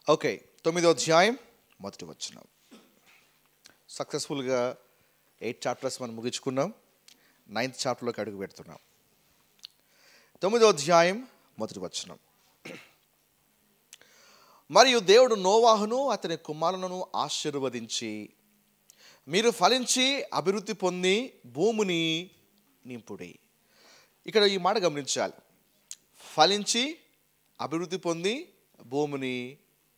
Okay, 9వ అధ్యాయం మొదటి వచనం. సక్సెస్ఫుల్గా 8 చాప్టర్స్ మనం ముగించుకున్నాం. 9th చాప్టర్లోకి అడుగు పెడుతున్నాం. 9వ అధ్యాయం మొదటి వచనం. మరియు దేవుడు నోవాహును అతని కుమారులను ఆశీర్వదించి, మీరు ఫలించి అభివృద్ధి పొంది భూమిని నింపుడి. ఇక్కడ ఈ మాట గమనించాలి. ఫలించి అభివృద్ధి పొంది భూమిని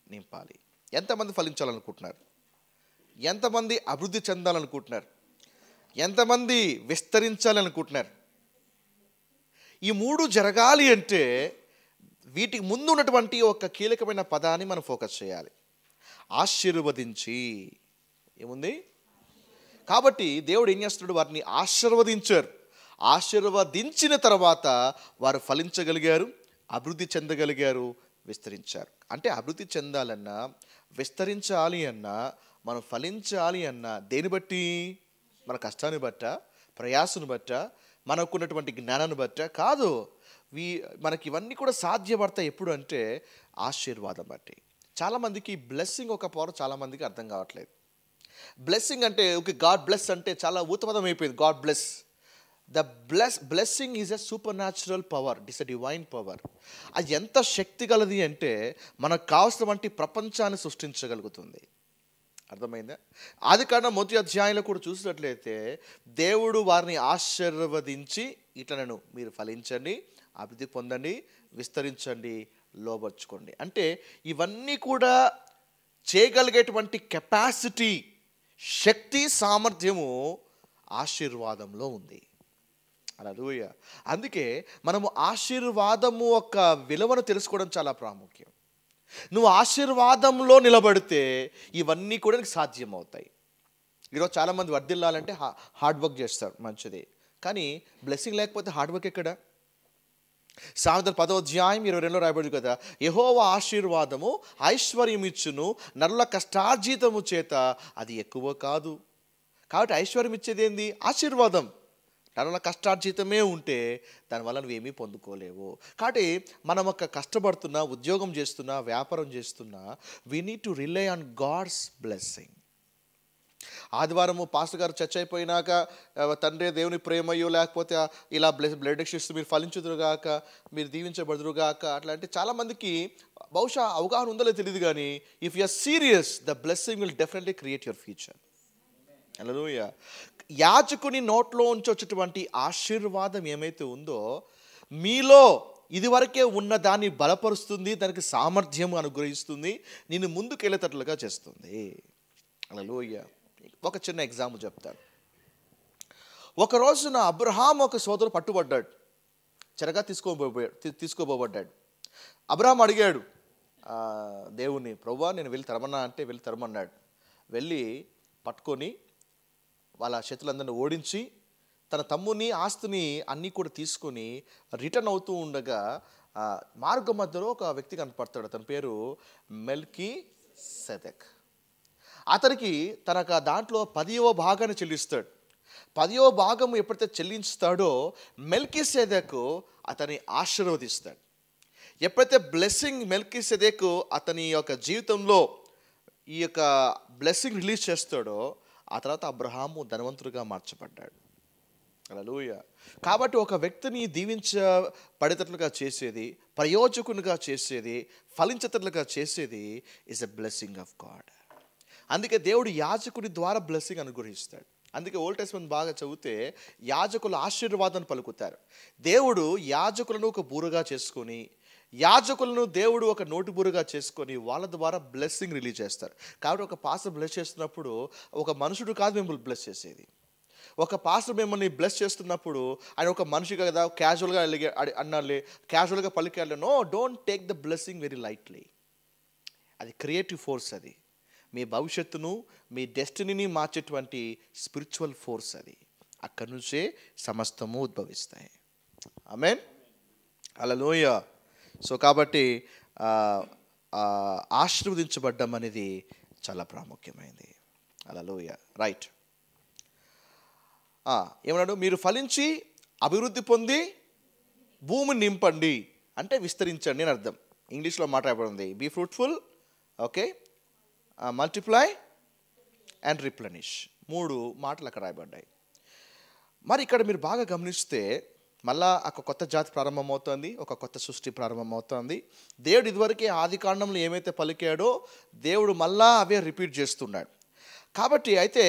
నింపాలి. ఎంతమంది ఫలించాలనుకుంటున్నారు? ఎంతమంది అభివృద్ధి చెందాలనుకుంటున్నారు? ఎంతమంది విస్తరించాలనుకుంటున్నారు? ఈ మూడు జరగాలి అంటే వీటికి ముందు ఉన్నటువంటి ఒక కీలకమైన పదాన్ని మనం ఫోకస్ చేయాలి. ఆశీర్వదించి. ఏముంది? కాబట్టి దేవుడు ఏం చేస్తున్నాడు? వారిని ఆశీర్వదించారు. ఆశీర్వదించిన తర్వాత వారు ఫలించగలిగారు, అభివృద్ధి చెందగలిగారు, విస్తరించారు. అంటే అభివృద్ధి చెందాలన్నా, విస్తరించాలి అన్నా, మనం ఫలించాలి అన్నా దేని బట్టి? మన కష్టాన్ని బట్ట, ప్రయాసను బట్ట, మనకున్నటువంటి జ్ఞానాన్ని బట్ట కాదు. మనకి ఇవన్నీ కూడా సాధ్యపడతాయి ఎప్పుడు అంటే ఆశీర్వాదం బట్టి. చాలామందికి బ్లెస్సింగ్ ఒక పవర్ చాలామందికి అర్థం కావట్లేదు. బ్లెస్సింగ్ అంటే ఓకే, గాడ్ బ్లెస్ అంటే చాలా ఊతపదం అయిపోయింది. God bless. The blessing is a super natural power. It's a divine power. అది ఎంత శక్తి గలది అంటే మనకు కావాల్సినటువంటి ప్రపంచాన్ని సృష్టించగలుగుతుంది. అర్థమైందా? ఆదికాండం మొదటి అధ్యాయంలో కూడా చూసినట్లయితే దేవుడు వారిని ఆశీర్వదించి ఇట్లనను, మీరు ఫలించండి, అభివృద్ధి పొందండి, విస్తరించండి, లోబర్చుకోండి. అంటే ఇవన్నీ కూడా చేయగలిగేటువంటి కెపాసిటీ, శక్తి, సామర్థ్యము ఆశీర్వాదంలో ఉంది. హల్లెలూయా. అందుకే మనము ఆశీర్వాదము యొక్క విలువను తెలుసుకోవడం చాలా ప్రాముఖ్యం. నువ్వు ఆశీర్వాదంలో నిలబడితే ఇవన్నీ కూడా నీకు సాధ్యమవుతాయి. ఈరోజు చాలామంది వర్ధిల్లాలంటే హార్డ్ వర్క్ చేస్తారు, మంచిది. కానీ బ్లెస్సింగ్ లేకపోతే హార్డ్ వర్క్ ఎక్కడ? సామెతలు 10వ అధ్యాయం 22లో రాయబడింది కదా, యెహోవా ఆశీర్వాదము ఐశ్వర్యం ఇచ్చును, నరుల కష్టార్జితము చేత అది ఎక్కువ కాదు. కాబట్టి ఐశ్వర్యం ఇచ్చేది ఏంది? ఆశీర్వాదం. నరుల కష్టార్జితమే ఉంటే దానివల్ల నువ్వేమీ పొందుకోలేవు. కాబట్టి మనం ఒక కష్టపడుతున్నా, ఉద్యోగం చేస్తున్నా, వ్యాపారం చేస్తున్నా, we need to rely on God's blessing. ఆదివారము పాస్టర్ గారు చర్చ అయిపోయినాక తండ్రి దేవుని ప్రేమయ్యో లేకపోతే ఇలా బ్లడ్ ఇస్తూ మీరు ఫలించుదురుగాక, మీరు దీవించబడుదురుగాక అట్లా అంటే చాలామందికి బహుశా అవగాహన ఉందో తెలియదు. కానీ if you are serious, the blessing will definitely create your future. Hallelujah. యాజకుని నోట్లో ఉంచి వచ్చేటువంటి ఆశీర్వాదం ఏమైతే ఉందో మీలో ఇదివరకే ఉన్న దాన్ని బలపరుస్తుంది, దానికి సామర్థ్యం అనుగ్రహిస్తుంది, నేను ముందుకు వెళ్ళేటట్లుగా చేస్తుంది. హల్లెలూయా. ఒక చిన్న ఎగ్జాంపుల్ చెప్తాను. ఒక రోజున అబ్రహాం ఒక సోదరుడు పట్టుబడ్డాడు, చెరగా తీసుకోబోబడ్డాడు. అబ్రహాం అడిగాడు దేవుణ్ణి, ప్రభువా నేను వెళ్ళి తరమన్నా అంటే వెళ్ళి తరమన్నాడు. వెళ్ళి పట్టుకొని వాళ్ళ చేతులందరినీ ఓడించి తన తమ్ముని ఆస్తిని అన్నీ కూడా తీసుకొని రిటర్న్ అవుతూ ఉండగా మార్గం మధ్యలో ఒక వ్యక్తి కనపడతాడు. అతని పేరు మెల్కీసెదెక్. అతనికి తనకు దాంట్లో 10వ భాగాన్ని చెల్లిస్తాడు. 10వ భాగం ఎప్పుడైతే చెల్లిస్తాడో మెల్కీసెదెక్ అతన్ని ఆశీర్వదిస్తాడు. ఎప్పుడైతే బ్లెస్సింగ్ మెల్కీసెదెక్ అతని యొక్క జీవితంలో ఈ యొక్క బ్లెస్సింగ్ రిలీజ్ చేస్తాడో ఆ తర్వాత అబ్రహాము ధనవంతుడిగా మార్చబడ్డాడు. హల్లెలూయా. కాబట్టి ఒక వ్యక్తిని దీవించబడేటట్లుగా చేసేది, ప్రయోజకునిగా చేసేది, ఫలించేటట్లుగా చేసేది is a blessing of God. అందుకే దేవుడు యాజకుని ద్వారా బ్లెస్సింగ్ అనుగ్రహిస్తాడు. అందుకే ఓల్డ్ టెస్టమెంట్ బాగా చదివితే యాజకులు ఆశీర్వాదాన్ని పలుకుతారు. దేవుడు యాజకులను ఒక బూరగా చేసుకొని, యాజకులను దేవుడు ఒక నోటి బూరగా చేసుకొని వాళ్ళ ద్వారా బ్లెస్సింగ్ రిలీజ్ చేస్తారు. కాబట్టి ఒక పాస్టర్ బ్లెస్ చేస్తున్నప్పుడు ఒక మనుషుడు కాదు మిమ్మల్ని బ్లెస్ చేసేది. ఒక పాస్టర్ మిమ్మల్ని బ్లెస్ చేస్తున్నప్పుడు ఆయన ఒక మనిషి కదా క్యాజువల్గా అన్నాలే, క్యాజువల్గా పలికాలి. No, don't take the blessing very lightly. అది క్రియేటివ్ ఫోర్స్. అది మీ భవిష్యత్తును, మీ డెస్టినీని మార్చేటువంటి స్పిరిచువల్ ఫోర్స్. అది అక్కడి నుంచే సమస్తము ఉద్భవిస్తాయి. ఆమేన్. హల్లెలూయా. సో కాబట్టి ఆశీర్వదించబడ్డం అనేది చాలా ప్రాముఖ్యమైనది. హల్లెలూయా. రైట్. ఏమన్నాడు? మీరు ఫలించి అభివృద్ధి పొంది భూమిని నింపండి అంటే విస్తరించండి అని అర్థం. ఇంగ్లీష్లో మాట్లాడబడింది be fruitful okay, multiply and replenish, 3 మాటలు అక్కడ రాయబడ్డాయి. మరి ఇక్కడ మీరు బాగా గమనిస్తే మళ్ళా ఒక కొత్త జాతి ప్రారంభమవుతుంది, ఒక కొత్త సృష్టి ప్రారంభమవుతుంది. దేవుడు ఇదివరకే ఆది కాండంలో ఏమైతే పలికాడో దేవుడు మళ్ళా అవే రిపీట్ చేస్తున్నాడు. కాబట్టి అయితే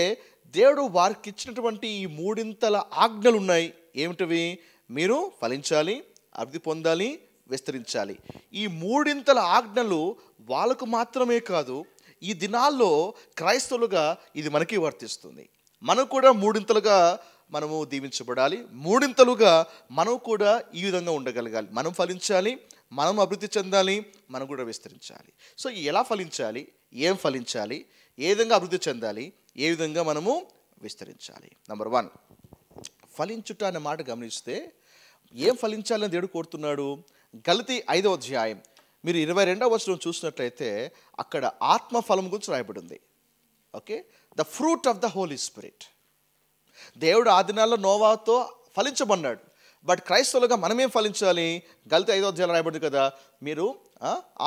దేవుడు వారికి ఇచ్చినటువంటి ఈ 3 ఆజ్ఞలు ఉన్నాయి. ఏమిటివి? మీరు ఫలించాలి, అభివృద్ధి పొందాలి, విస్తరించాలి. ఈ 3 ఆజ్ఞలు వాళ్ళకు మాత్రమే కాదు, ఈ దినాల్లో క్రైస్తవులుగా ఇది మనకి వర్తిస్తుంది. మనం కూడా 3 మనము దీవించబడాలి, 3 మనం కూడా ఈ విధంగా ఉండగలగాలి. మనం ఫలించాలి, మనం అభివృద్ధి చెందాలి, మనం కూడా విస్తరించాలి. సో ఎలా ఫలించాలి, ఏం ఫలించాలి, ఏ విధంగా అభివృద్ధి చెందాలి, ఏ విధంగా మనము విస్తరించాలి. నంబర్ 1, ఫలించుట అనే మాట గమనిస్తే ఏం ఫలించాలని దేవుడు కోరుతున్నాడు. గలతీ 5వ అధ్యాయం మీరు 22వ వచనం చూసినట్లయితే అక్కడ ఆత్మఫలం గురించి రాయబడి ఉంది. Okay, the fruit of the holy spirit. దేవుడు ఆ దినాల్లో నోవాతో ఫలించమన్నాడు. బట్ క్రైస్తవులుగా మనమేం ఫలించాలి? గలతీ 5వ అధ్యాయం రాయబడింది కదా, మీరు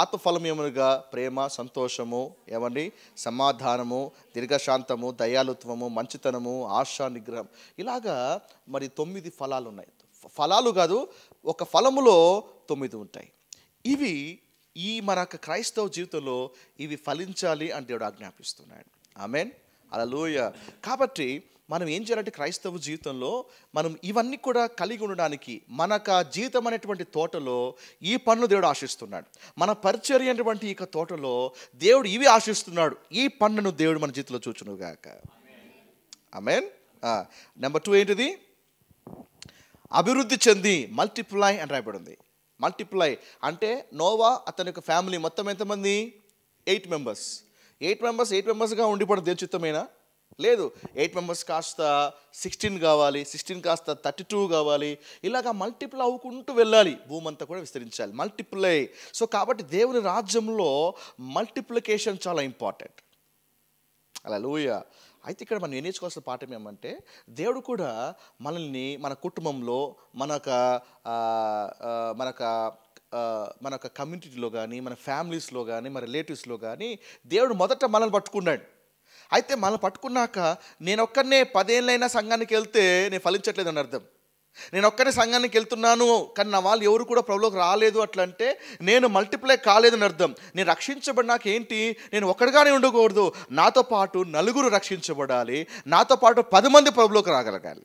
ఆత్మఫలం ఏమనగా ప్రేమ, సంతోషము, ఏమండి, సమాధానము, దీర్ఘశాంతము, దయాలుత్వము, మంచితనము, ఆశా నిగ్రహం, ఇలాగా మరి 9 ఫలాలు ఉన్నాయి. ఫలాలు కాదు, ఒక ఫలములో 9 ఉంటాయి. ఇవి ఈ మన క్రైస్తవ జీవితంలో ఇవి ఫలించాలి అని దేవుడు ఆజ్ఞాపిస్తున్నాడు. ఆమేన్, హల్లెలూయా. కాబట్టి మనం ఏం చేయాలంటే క్రైస్తవ జీవితంలో మనం ఇవన్నీ కూడా కలిగి ఉండడానికి మనకు జీవితం అనేటువంటి తోటలో ఈ పనులు దేవుడు ఆశిస్తున్నాడు. మన పరిచర్య అనేటువంటి ఈ తోటలో దేవుడు ఇవి ఆశిస్తున్నాడు. ఈ పనులను దేవుడు మన జీవితంలో చూచునుగాక. ఆమేన్. నెంబర్ 2 ఏంటిది? అభివృద్ధి చెంది, మల్టిప్లై అని రాయబడింది. మల్టిప్లై అంటే నోవా అతని యొక్క ఫ్యామిలీ మొత్తం ఎంతమంది? 8 మెంబర్స్. 8 మెంబర్స్గా ఉండిపోవడం దేవుని చిత్తమేనా? లేదు. 8 మెంబర్స్ కాస్త 16 కావాలి, 16 కాస్త 32 కావాలి, ఇలాగా మల్టిప్లై అవ్వుకుంటూ వెళ్ళాలి, భూమి అంతా కూడా విస్తరించాలి. మల్టిప్లై. సో కాబట్టి దేవుని రాజ్యంలో మల్టిప్లికేషన్ చాలా ఇంపార్టెంట్. హల్లెలూయా. అయితే ఇక్కడ మనం నేర్చుకోవాల్సిన పాఠం ఏమంటే దేవుడు కూడా మనల్ని మన కుటుంబంలో మన కమ్యూనిటీలో కానీ, మన ఫ్యామిలీస్లో కానీ, మన రిలేటివ్స్లో కానీ దేవుడు మొదట మనల్ని పట్టుకున్నాడు. అయితే మనల్ని పట్టుకున్నాక నేను ఒక్కనే 10 ఏళ్ళైనా సంఘానికి వెళ్తే నేను ఫలించట్లేదు అని అర్థం. నేను ఒక్కనే సంఘానికి వెళ్తున్నాను కానీ నా వాళ్ళు ఎవరు కూడా ప్రభులోకి రాలేదు అట్లంటే నేను మల్టిప్లై కాలేదని అర్థం. నేను రక్షించబడినాక ఏంటి, నేను ఒక్కడిగానే ఉండకూడదు, నాతో పాటు 4 రక్షించబడాలి, నాతో పాటు 10 మంది ప్రభులోకి రాగలగాలి.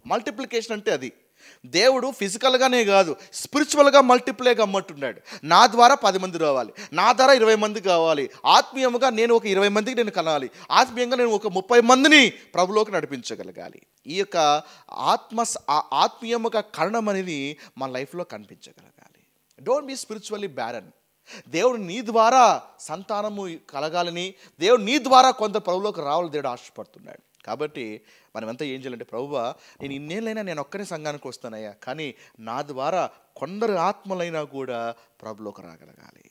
మల్టిప్లికేషన్ అంటే అది. దేవుడు ఫిజికల్గానే కాదు, స్పిరిచువల్గా మల్టిప్లై గమ్మంటున్నాడు. నా ద్వారా 10 మంది రావాలి, నా ద్వారా 20 మంది కావాలి, ఆత్మీయంగా నేను ఒక 20 మందికి నేను కనాలి, ఆత్మీయంగా నేను ఒక 30 మందిని ప్రభులోకి నడిపించగలగాలి. ఈ యొక్క ఆత్మీయముగా కరణం అనేది మన లైఫ్లో కనిపించగలగాలి. Don't be spiritually barren. దేవుడు నీ ద్వారా సంతానము కలగాలని, దేవుడు నీ ద్వారా కొంత ప్రభులోకి రావాలని దేవుడు ఆశపడుతున్నాడు. కాబట్టి మనం ఎంత ఏం చేయాలంటే, ప్రభువా నేను ఇన్నేళ్ళైనా నేను ఒక్కనే సంఘానికి వస్తానయ్యా, కానీ నా ద్వారా కొందరు ఆత్మలైనా కూడా ప్రభులోకి రాగలగాలి.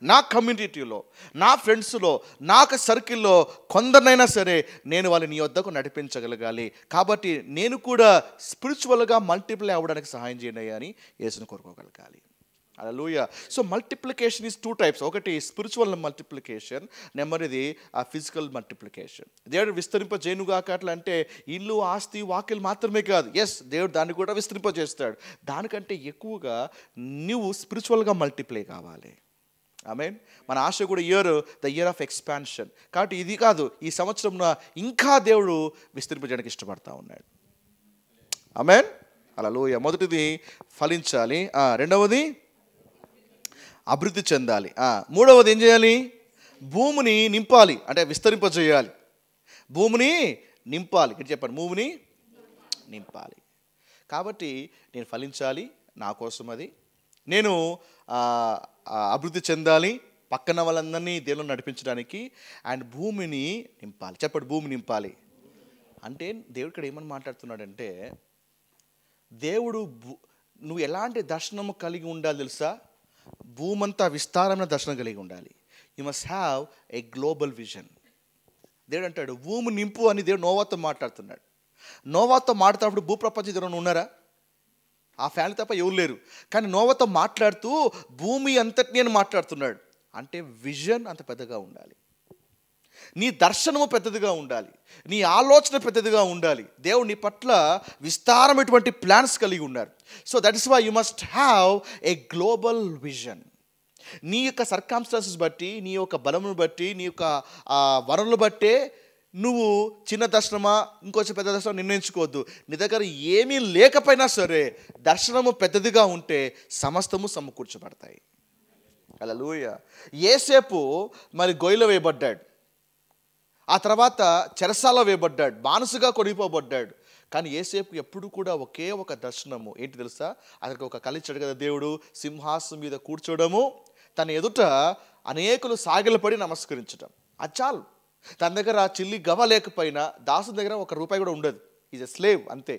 నా కమ్యూనిటీలో, నా ఫ్రెండ్స్లో, నాకు సర్కిల్లో కొందరినైనా సరే నేను వాళ్ళని నీ వద్దకు నడిపించగలగాలి. కాబట్టి నేను కూడా స్పిరిచువల్గా మల్టిప్లై అవ్వడానికి సహాయం చేయండి అని యేసుని కోరుకోగలగాలి. Hallelujah. So multiplication is 2 types. ఒకటి స్పిరిచువల్ మల్టిప్లికేషన్, నెంబర్ది ఫిజికల్ మల్టిప్లికేషన్. దేవుడు విస్తరింపజేయునుగాక అట్లా అంటే ఇల్లు, ఆస్తి, వాక్యలు మాత్రమే కాదు. ఎస్, దేవుడు దాన్ని కూడా విస్తరింపజేస్తాడు. దానికంటే ఎక్కువగా నువ్వు స్పిరిచువల్గా మల్టిప్లై కావాలి. ఆమేన్. మన ఆశ కూడా ద ఇయర్ ఆఫ్ ఎక్స్పాన్షన్. కాబట్టి ఇది కాదు, ఈ సంవత్సరం ఇంకా దేవుడు విస్తరింపజేయడానికి ఇష్టపడతా ఉన్నాడు. ఆమేన్, హల్లెలూయా. మొదటిది ఫలించాలి, రెండవది అభివృద్ధి చెందాలి, మూడవది ఏం చేయాలి? భూమిని నింపాలి, అంటే విస్తరింపజేయాలి. భూమిని నింపాలి, ఇక్కడ చెప్పండి, భూమిని నింపాలి. కాబట్టి నేను ఫలించాలి, నా కోసం అది. నేను అభివృద్ధి చెందాలి, పక్కన వాళ్ళందరినీ దేవుని నడిపించడానికి. అండ్ భూమిని నింపాలి. చెప్పండి, భూమి నింపాలి అంటే దేవుడు ఇక్కడ ఏమని మాట్లాడుతున్నాడంటే, దేవుడు నువ్వు ఎలాంటి దర్శనము కలిగి ఉండాలి తెలుసా? భూమంతా విస్తారమైన దర్శనం కలిగి ఉండాలి. You must have a global vision. దేవుడు అంటాడు భూమి నింపు అని దేవుడు నోవాతో మాట్లాడుతున్నాడు. నోవాతో మాట్లాడినప్పుడు భూప్రపంచం ఎవరైనా ఉన్నారా? ఆ ఫ్యామిలీ తప్ప ఎవరు లేరు. కానీ నోవాతో మాట్లాడుతూ భూమి అంతటిని అని మాట్లాడుతున్నాడు. అంటే విజన్ అంత పెద్దగా ఉండాలి, నీ దర్శనము పెద్దదిగా ఉండాలి, నీ ఆలోచన పెద్దదిగా ఉండాలి. దేవుడు నీ పట్ల విస్తారమైనటువంటి ప్లాన్స్ కలిగి ఉన్నారు. So that is why you must have a global vision. నీ యొక్క సర్కమ్స్టాన్సెస్ బట్టి, నీ యొక్క బలమును బట్టి, నీ యొక్క వనరులు బట్టే నువ్వు చిన్న దర్శనమా ఇంకొంచెం పెద్ద దర్శనం నిర్ణయించుకోవద్దు. నీ దగ్గర ఏమీ లేకపోయినా సరే దర్శనము పెద్దదిగా ఉంటే సమస్తము సమకూర్చబడతాయి. హల్లెలూయా. యేసేపు మరి గొయ్యిలో వేయబడ్డాడు, ఆ తర్వాత చెరసాలలో వేయబడ్డాడు, బానిసగా కొనిపోబడ్డాడు. కానీ యేసేపు ఎప్పుడు కూడా ఒకే ఒక దర్శనము ఏంటి తెలుసా? అతనికి ఒక కళ ఇచ్చాడు కదా దేవుడు, సింహాసనం మీద కూర్చోవడము, తన ఎదుట అనేకులు సాగిలపడి నమస్కరించడం. అది చాలు. తన దగ్గర చిల్లి గవ లేకపోయినా, దాసు దగ్గర ₹1 కూడా ఉండదు, ఈజ్ ఎ స్లేవ్ అంతే.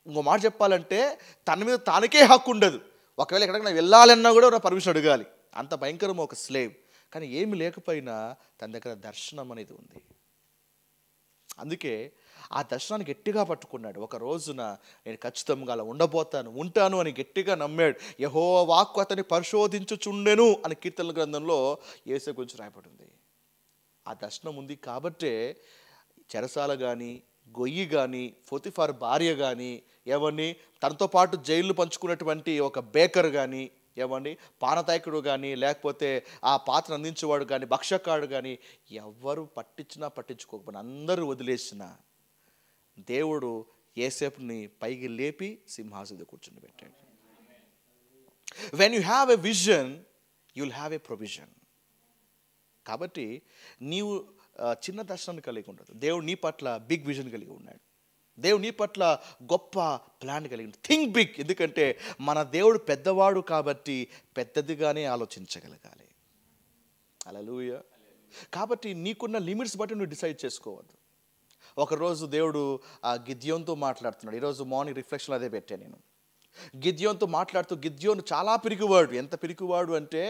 ఇంకో మాట చెప్పాలంటే తన మీద తానకే హక్కు ఉండదు. ఒకవేళ ఎక్కడికైనా వెళ్ళాలన్నా కూడా పర్మిషన్ అడగాలి, అంత భయంకరం ఒక స్లేవ్. కానీ ఏమి లేకపోయినా తన దగ్గర దర్శనం అనేది ఉంది. అందుకే ఆ దర్శనాన్ని గట్టిగా పట్టుకున్నాడు. ఒక రోజున నేను ఖచ్చితంగా అలా ఉంటాను అని గట్టిగా నమ్మాడు. యెహోవా వాక్కు అతన్ని పరిశోధించుచుండెను అని కీర్తనల గ్రంథంలో యేసు గురించి రాయబడింది. ఆ దర్శనం ఉంది కాబట్టే చెరసాల కానీ, గొయ్యి కానీ, పొతిఫారు భార్య కానీ, ఏమని తనతో పాటు జైలు పంచుకున్నటువంటి ఒక బేకర్ కానీ, ఏమండి పానతాయకుడు కానీ, లేకపోతే ఆ పాత్ర అందించేవాడు కానీ, భక్షకాడు కానీ, ఎవరు పట్టించుకోకపోయినా అందరూ వదిలేసిన దేవుడు యేసేపుని పైకి లేపి సింహాసనం కూర్చుని పెట్టాడు. When you have a vision you will have a provision. కాబట్టి నీవు చిన్న దర్శనాన్ని కలిగి ఉండదు. దేవుడు నీ పట్ల బిగ్ విజన్ కలిగి ఉన్నాడు. దేవుడు నీ పట్ల గొప్ప ప్లాన్ కలిగి ఉన్నాడు. Think big. ఎందుకంటే మన దేవుడు పెద్దవాడు కాబట్టి పెద్దదిగానే ఆలోచించగలగాలి. హల్లెలూయా. కాబట్టి నీకున్న లిమిట్స్ బట్టి నువ్వు డిసైడ్ చేసుకోవద్దు. ఒకరోజు దేవుడు గిద్యోనుతో మాట్లాడుతున్నాడు. ఈరోజు మార్నింగ్ రిఫ్లెక్షన్ అదే పెట్టాను నేను. గిద్యోనుతో మాట్లాడుతూ, గిద్యోను చాలా పిరికివాడు. ఎంత పిరికివాడు అంటే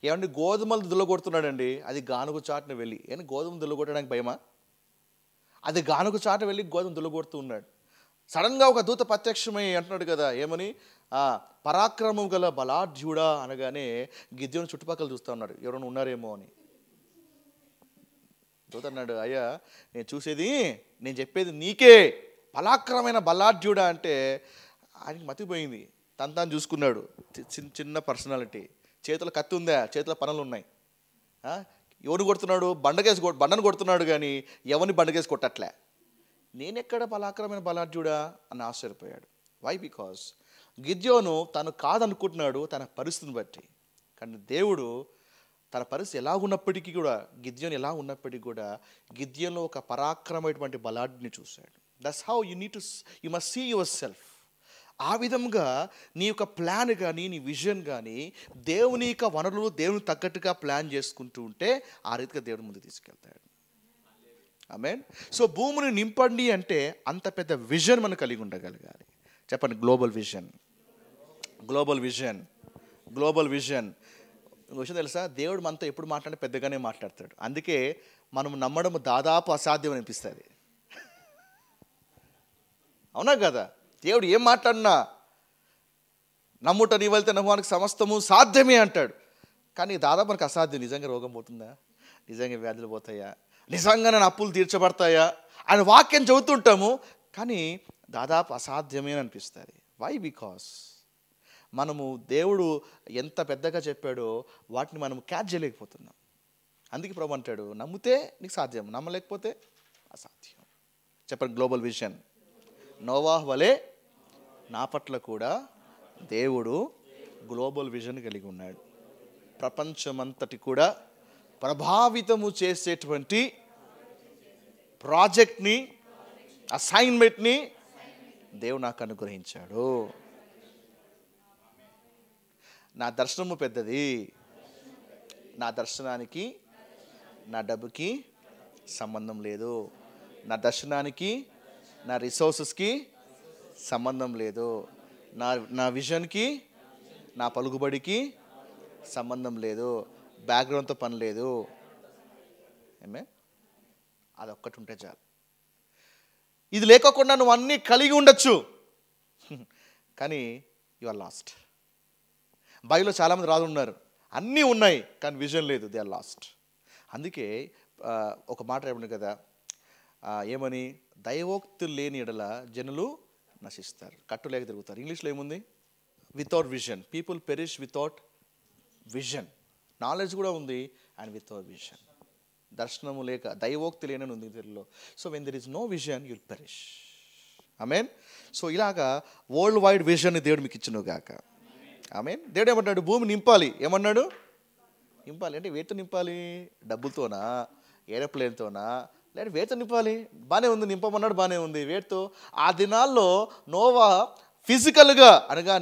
ఏమంటే గోధుమలు దుల్లగొడుతున్నాడండి. అది గానుగు చాటున వెళ్ళి, గోధుమ దుల్లగొట్టడానికి భయమా? అది గానుగు చాట వెళ్ళి గోధుమ దుల్లగొడుతూ ఉన్నాడు. సడన్గా ఒక దూత ప్రత్యక్షమై అంటున్నాడు కదా, ఏమని? పరాక్రమం గల బలాఢ్యుడా అనగానే గిద్యోను చుట్టుపక్కల చూస్తూ ఉన్నాడు, ఎవరైనా ఉన్నారేమో అని. దూత అన్నాడు, అయ్యా నేను చెప్పేది నీకే, పరాక్రమైన బలాఢ్యుడా అంటే ఆయనకి మతిపోయింది. తాను చూసుకున్నాడు. చిన్న పర్సనాలిటీ. చేతుల కత్తి ఉందా? చేతుల పనులు ఉన్నాయి. ఎవరిని కొడుతున్నాడు? బండను కొడుతున్నాడు కానీ ఎవరిని బండకేసి కొట్టట్లే. నేనెక్కడ పరాక్రమైన బలాఢ్యుడా అని ఆశ్చర్యపోయాడు. వై? బికాస్ గిద్యోను తను కాదనుకుంటున్నాడు తన పరిస్థితిని బట్టి. కానీ దేవుడు తన పరిస్థితి ఎలా ఉన్నప్పటికీ కూడా, గిద్యోను ఎలా ఉన్నప్పటికీ కూడా గిద్యోనులో ఒక పరాక్రమైనటువంటి బలాఢ్యుని చూశాడు. That's how you must see yourself. ఆ విధంగా నీ యొక్క ప్లాన్ కానీ, నీ విజన్ కానీ దేవుని యొక్క వనరులు దేవుని తగ్గట్టుగా ప్లాన్ చేసుకుంటూ ఉంటే ఆ రీతిగా దేవుని ముందు తీసుకెళ్తాడు. ఆమేన్. సో భూమిని నింపండి అంటే అంత పెద్ద విజన్ మనం కలిగి ఉండగలగాలి. చెప్పండి, global vision. Global vision. Global vision. ఇంకో విషయం తెలుసా? దేవుడు మనతో ఎప్పుడు మాట్లాడినా పెద్దగానే మాట్లాడతాడు. అందుకే మనం నమ్మడం దాదాపు అసాధ్యం అనిపిస్తుంది. అవునా కదా? దేవుడు ఏం మాట్లాడినా నమ్ముట నీ వెళ్తే నమ్మడానికి సమస్తము సాధ్యమే అంటాడు. కానీ దాదాపు మనకు అసాధ్యం. నిజంగా రోగం పోతుందా? నిజంగా వ్యాధులు పోతాయా? నిజంగా నేను అప్పులు తీర్చబడతాయా అని వాక్యం చదువుతుంటాము, కానీ దాదాపు అసాధ్యమే అనిపిస్తుంది. వై? బికాస్ మనము దేవుడు ఎంత పెద్దగా చెప్పాడో వాటిని మనం క్యాచ్ చేయలేకపోతున్నాం. అందుకే ప్రభు అంటాడు, నమ్మితే నీకు సాధ్యం, నమ్మలేకపోతే అసాధ్యం. చెప్పండి, గ్లోబల్ విజన్. నోవాహు వలె నా పట్ల కూడా దేవుడు గ్లోబల్ విజన్ కలిగి ఉన్నాడు. ప్రపంచమంతటి కూడా ప్రభావితము చేసేటువంటి ప్రాజెక్ట్ని, అసైన్మెంట్ని దేవుడు నాకు అనుగ్రహించాడు. నా దర్శనము పెద్దది. నా దర్శనానికి నా డబ్బుకి సంబంధం లేదు. నా దర్శనానికి నా రిసోర్సెస్కి సంబంధం లేదు. నా విజన్కి నా పలుకుబడికి సంబంధం లేదు. బ్యాక్గ్రౌండ్తో పని లేదు. ఏమే? అదొక్కటి ఉంటే చాలు. ఇది లేకోకుండా నువ్వు అన్నీ కలిగి ఉండొచ్చు, కానీ యు ఆర్ లాస్ట్. బైబిల్లో చాలామంది రాజులు ఉన్నారు. అన్నీ ఉన్నాయి కానీ విజన్ లేదు, దే ఆర్ లాస్ట్. అందుకే ఒక మాట ఏమన్నా కదా, ఏమని, దైవోక్తులు లేని ఎడల జనులు నశిస్తారు, కట్టు లేక తిరుగుతారు. ఇంగ్లీష్లో ఏముంది? Without vision people perish without vision. Knowledge కూడా ఉంది అండ్ వితౌట్ విజన్. దర్శనము లేక దైవోక్తి లేనని ఉంది తెలుగులో. So when there is no vision you'll perish. ఆమేన్. సో ఇలాగా వరల్డ్ వైడ్ విజన్ దేవుడు మీకు ఇచ్చును గాక. ఆమేన్. దేవుడు ఏమంటాడు? భూమి నింపాలి. ఏమన్నాడు? నింపాలి అంటే వేటితో నింపాలి? డబ్బులతోనా, ఏరోప్లేన్తోనా, లేదా వేటితో నింపాలి? బాగానే ఉంది, నింపమన్నాడు, బాగానే ఉంది. వేటితో? ఆ దినాల్లో నోవా ఫిజికల్గా అనగా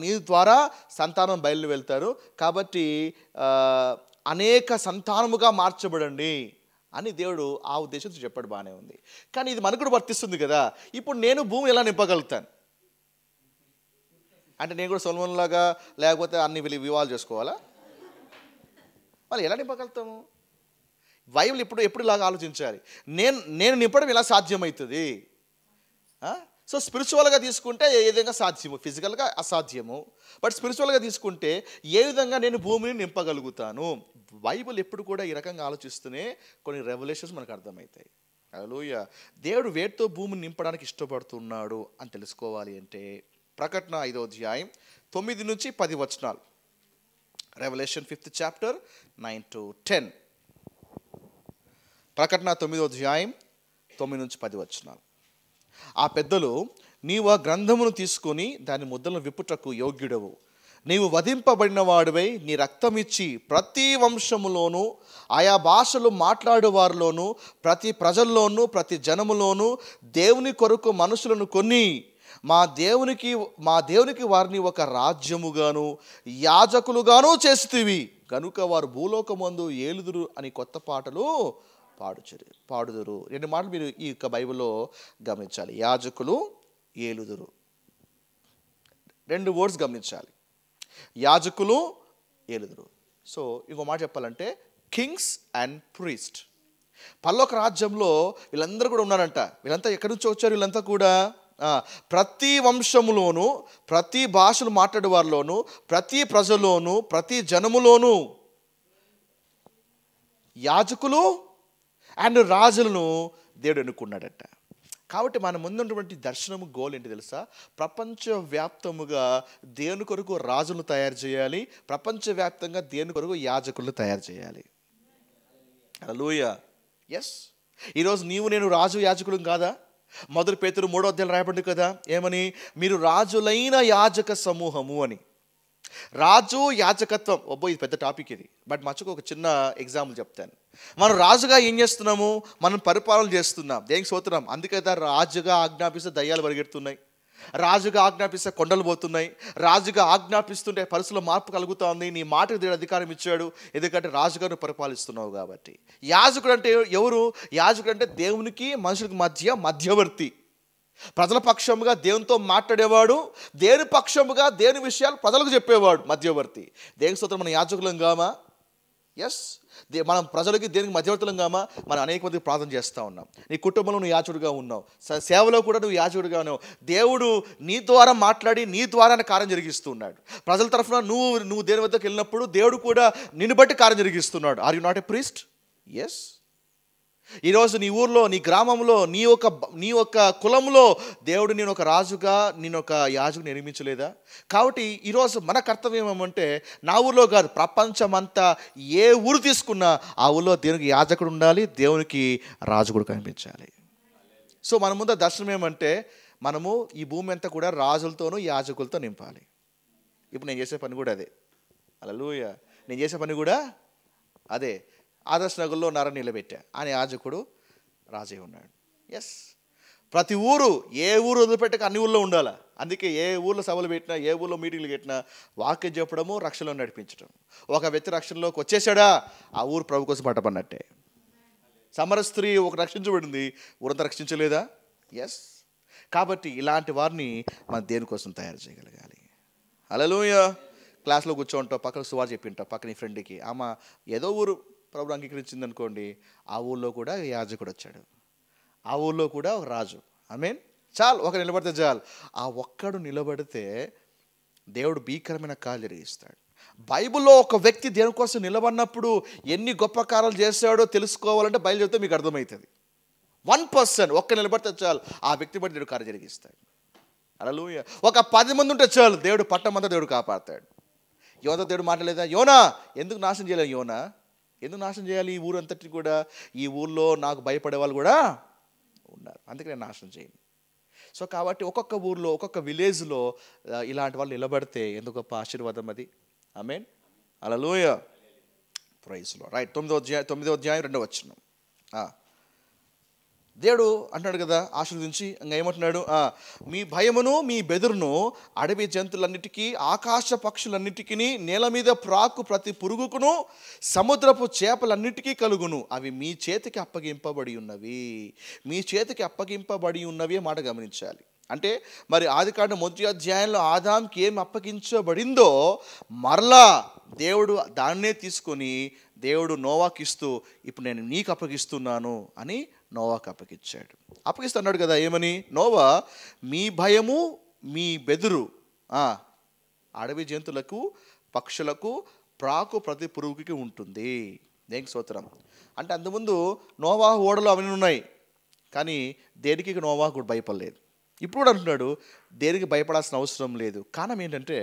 నీ ద్వారా సంతానం బయలు వెళ్తారు కాబట్టి అనేక సంతానముగా మార్చబడండి అని దేవుడు ఆ ఉద్దేశంతో చెప్పాడు, బాగానే ఉంది. కానీ ఇది మనకు కూడా వర్తిస్తుంది కదా. ఇప్పుడు నేను భూమి ఎలా నింపగలుగుతాను అంటే నేను కూడా సొలొమోను లాగా లేకపోతే అన్ని వివాహాలు చేసుకోవాలా? వాళ్ళు ఎలా నింపగలుగుతాము? బైబిల్ ఎప్పుడు ఇలాగా ఆలోచించాలి. నేను నింపడం ఎలా సాధ్యమవుతుంది? సో స్పిరిచువల్గా తీసుకుంటే ఏ విధంగా సాధ్యము, ఫిజికల్గా అసాధ్యము. బట్ స్పిరిచువల్గా తీసుకుంటే ఏ విధంగా నేను భూమిని నింపగలుగుతాను? బైబిల్ ఎప్పుడు కూడా ఈ రకంగా ఆలోచిస్తూనే కొన్ని రెవల్యూషన్స్ మనకు అర్థమవుతాయి. హల్లెలూయా. దేవుడు వేటితో భూమిని నింపడానికి ఇష్టపడుతున్నాడు అని తెలుసుకోవాలి అంటే ప్రకటన 5వ అధ్యాయం 9 నుంచి 10 వచనాలు. Revolution 5th chapter 9 to 10. ప్రకటన 9వ అధ్యాయం 9 నుంచి 10 వచనాలు. ఆ పెద్దలు, నీవు ఆ గ్రంథమును తీసుకొని దాని ముద్దలను విప్పుటకు యోగ్యుడవు, నీవు వధింపబడిన వాడివై నీ రక్తం ఇచ్చి ప్రతి వంశములోను ఆయా భాషలు మాట్లాడేవారిలోను ప్రతి ప్రజల్లోనూ ప్రతి జనములోను దేవుని కొరకు మనుషులను కొని మా దేవునికి వారిని ఒక రాజ్యముగాను యాజకులుగాను చేస్తువి కనుక వారు భూలోకమందు ఏలుదురు అని కొత్త పాటలు పాడుదురు. 2 మాటలు మీరు ఈ యొక్క బైబిల్లో గమనించాలి. యాజకులు, ఏలుదురు, 2 వర్డ్స్ గమనించాలి. యాజకులు, ఏలుదురు. సో ఇంకో మాట చెప్పాలంటే కింగ్స్ అండ్ ప్రీస్ట్. పరలోక రాజ్యంలో వీళ్ళందరూ కూడా ఉన్నారంట. వీళ్ళంతా ఎక్కడి నుంచి వచ్చారు? వీళ్ళంతా కూడా ప్రతి వంశములోను ప్రతి భాషలు మాట్లాడే వారిలోను ప్రతి ప్రజలోను ప్రతి జనములోను యాజకులు అండ్ రాజులను దేవుడు ఎన్నుకున్నాడట. కాబట్టి మన ముందున్నటువంటి దర్శనము గోల్ ఏంటి తెలుసా? ప్రపంచవ్యాప్తముగా దేవుని కొరకు రాజులను తయారు చేయాలి, ప్రపంచవ్యాప్తంగా దేవుని కొరకు యాజకులను తయారు చేయాలి. హల్లెలూయా. ఎస్, ఈరోజు నీవు నేను రాజు యాజకులం కాదా? 1 పేతురు 3వ అధ్యాయం రాయబడింది కదా, ఏమని? మీరు రాజులైన యాజక సమూహము అని. రాజు యాజకత్వం, ఇది పెద్ద టాపిక్ ఇది. బట్ మచ్చుకు ఒక చిన్న ఎగ్జాంపుల్ చెప్తాను. మనం రాజుగా ఏం చేస్తున్నాము? మనం పరిపాలన చేస్తున్నాం. దేనికి స్తోత్రం. అందుకే రాజుగా ఆజ్ఞాపిస్తే దయ్యాలు పరిగెడుతున్నాయి, రాజుగా ఆజ్ఞాపిస్తే కొండలు పోతున్నాయి, రాజుగా ఆజ్ఞాపిస్తుంటే పరిస్థితుల్లో మార్పు కలుగుతూ ఉంది. నీ మాటకు దేవుడు అధికారం ఇచ్చాడు, ఎందుకంటే రాజుగారు పరిపాలిస్తున్నావు కాబట్టి. యాజకుడు అంటే ఎవరు? యాజకుడు అంటే దేవునికి మనుషులకు మధ్యవర్తి, ప్రజల పక్షముగా దేవునితో మాట్లాడేవాడు, దేవుని పక్షముగా దేవుని విషయాలు ప్రజలకు చెప్పేవాడు, మధ్యవర్తి. దేవుని స్తోత్రం. మన యాజకులం గామా? ఎస్, మనం ప్రజలకి దేనికి మధ్యవర్తులం గామా? మనం అనేక మందికి ప్రార్థన చేస్తూ ఉన్నాం. నీ కుటుంబంలో నువ్వు యాజకుడిగా ఉన్నావు, సేవలో కూడా నువ్వు యాజకుడిగా ఉన్నావు. దేవుడు నీ ద్వారా మాట్లాడి నీ ద్వారా కార్యం జరిగిస్తూ ఉన్నాడు. ప్రజల తరఫున నువ్వు దేవుని వద్దకు వెళ్ళినప్పుడు దేవుడు కూడా నిన్ను బట్టి కార్యం జరిగిస్తున్నాడు. Are you not a priest? Yes. ఈరోజు నీ ఊర్లో, నీ గ్రామంలో, నీ యొక్క కులంలో దేవుడు నేను ఒక రాజుగా, నేను ఒక యాజకుని నిర్మించలేదా? కాబట్టి ఈరోజు మన కర్తవ్యం ఏమంటే, నా ఊర్లో కాదు, ప్రపంచమంతా ఏ ఊరు తీసుకున్నా ఆ ఊళ్ళో దేవునికి యాజకుడు ఉండాలి, దేవునికి రాజు కూడా కనిపించాలి. సో మన ముందు దర్శనం ఏమంటే, మనము ఈ భూమి అంతా కూడా రాజులతోనూ యాజకులతో నింపాలి. ఇప్పుడు నేను చేసే పని కూడా అదే. హల్లెలూయా. నేను చేసే పని కూడా అదే. ఆదర్శ నగర్లో నిలబెట్టా అని యాజకుడు రాజే ఉన్నాడు. ఎస్, ప్రతి ఊరు, ఏ ఊరు వదిలిపెట్టక అన్ని ఊళ్ళో ఉండాలా. అందుకే ఏ ఊళ్ళో సభలు పెట్టినా, ఏ ఊళ్ళో మీటింగ్లు పెట్టినా వాక్యం చెప్పడము, రక్షణలో నడిపించడం. ఒక వ్యక్తి రక్షణలోకి వచ్చేసాడా, ఆ ఊరు ప్రభు కోసం పట్టబడినట్టే. సమర స్త్రీ ఒక రక్షించబడింది, ఊరంతా రక్షించలేదా? ఎస్. కాబట్టి ఇలాంటి వారిని మన దేనికోసం తయారు చేయగలగాలి. హల్లెలూయా. క్లాస్లో కూర్చోంటావు, పక్కన సువార్ చెప్పింటావు పక్కన నీ ఫ్రెండ్కి, ఆమె ఏదో ఊరు ప్రభు అంగీకరించింది అనుకోండి, ఆ ఊళ్ళో కూడా యాజకుడు వచ్చాడు, ఆ ఊళ్ళో కూడా ఒక రాజు. ఆమేన్. చాలు, ఒక నిలబడితే చాలు. ఆ ఒక్కడు నిలబడితే దేవుడు భీకరమైన కార్యాలు జరిగిస్తాడు. బైబిల్లో ఒక వ్యక్తి దేని కోసం నిలబడినప్పుడు ఎన్ని గొప్ప కార్యాలు చేశాడో తెలుసుకోవాలంటే బైబిల్ చెప్తే మీకు అర్థమవుతుంది. 1% ఒక్క నిలబడితే చాలు, ఆ వ్యక్తి బట్టి దేవుడు కార్యం జరిగిస్తాడు. హల్లెలూయా. ఒక 10 మంది ఉంటే చాలు, దేవుడు పట్టమంతా దేవుడు కాపాడతాడు. యోనా దేవుడు మాట్లాడలేదా, యోనా ఎందుకు నాశనం చేయలేదు, యోనా ఎందుకు నాశనం చేయాలి ఈ ఊరంతటి కూడా, ఈ ఊళ్ళో నాకు భయపడే వాళ్ళు కూడా ఉన్నారు, అందుకే నేను నాశనం చేయను. సో కాబట్టి ఒక్కొక్క ఊర్లో ఒక్కొక్క విలేజ్లో ఇలాంటి వాళ్ళు నిలబడితే ఎందుకు గొప్ప ఆశీర్వాదం అది. Amen. Hallelujah. Praise lord. Right. 9వ అధ్యాయం 2వ వచనం. దేవుడు అంటున్నాడు కదా ఆశీర్వదించి, ఇంకా ఏమంటున్నాడు, మీ భయమును మీ బెదురును అడవి జంతువులన్నిటికీ, ఆకాశ పక్షులన్నిటికీ, నేల మీద ప్రాకు ప్రతి పురుగుకును, సముద్రపు చేపలన్నిటికీ కలుగును, అవి మీ చేతికి అప్పగింపబడి ఉన్నవి. మీ చేతికి అప్పగింపబడి ఉన్నవి మాట గమనించాలి. అంటే మరి ఆదికాండం 1వ అధ్యాయంలో ఆదాంకి ఏం అప్పగించబడిందో మరలా దేవుడు దాన్నే తీసుకొని దేవుడు నోవాకి ఇస్తూ, ఇప్పుడు నేను నీకు అప్పగిస్తున్నాను అని నోవాకు అప్పగించాడు. అప్పగిస్తున్నాడు కదా, ఏమని, నోవా మీ భయము మీ బెదురు అడవి జంతువులకు, పక్షులకు, ప్రాకు ప్రతి పురుగుకి ఉంటుంది. దేనికి స్తోత్రం. అంటే అంతకుముందు నోవా ఓడలు అవన్నీ ఉన్నాయి, కానీ దేనికి నోవా కూడా భయపడలేదు. ఇప్పుడు కూడా అంటున్నాడు దేనికి భయపడాల్సిన అవసరం లేదు. కారణం ఏంటంటే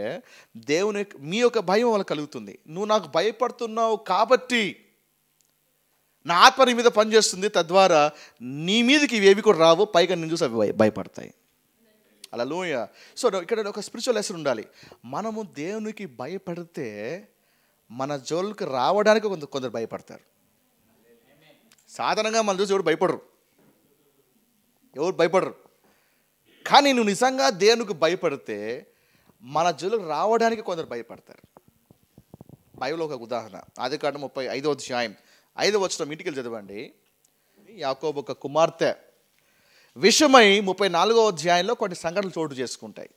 దేవుని మీ యొక్క భయం వాళ్ళకి కలుగుతుంది. నువ్వు నాకు భయపడుతున్నావు కాబట్టి నా ఆత్మ నీ మీద పనిచేస్తుంది, తద్వారా నీ మీదకి ఇవేవి కూడా రావు, పైగా నేను చూసి అవి భయపడతాయి. హల్లెలూయా. సో ఇక్కడ ఒక స్పిరిచువల్ లెసన్ ఉండాలి. మనము దేవునికి భయపడితే మన జోలికి రావడానికి కొందరు భయపడతారు. సాధారణంగా మన చూసి ఎవరు భయపడరు. కానీ నువ్వు నిజంగా దేవునికి భయపడితే మన జోలికి రావడానికి కొందరు భయపడతారు. బైబిల్లో ఒక ఉదాహరణ, ఆదికాండం 35వ అధ్యాయం 5వ వచనం, ఇంటికి వెళ్ళి చదవండి. యాకోబు ఒక కుమార్తె విషయమై 34వ అధ్యాయంలో కొన్ని సంఘటనలు చోటు చేసుకుంటాయి.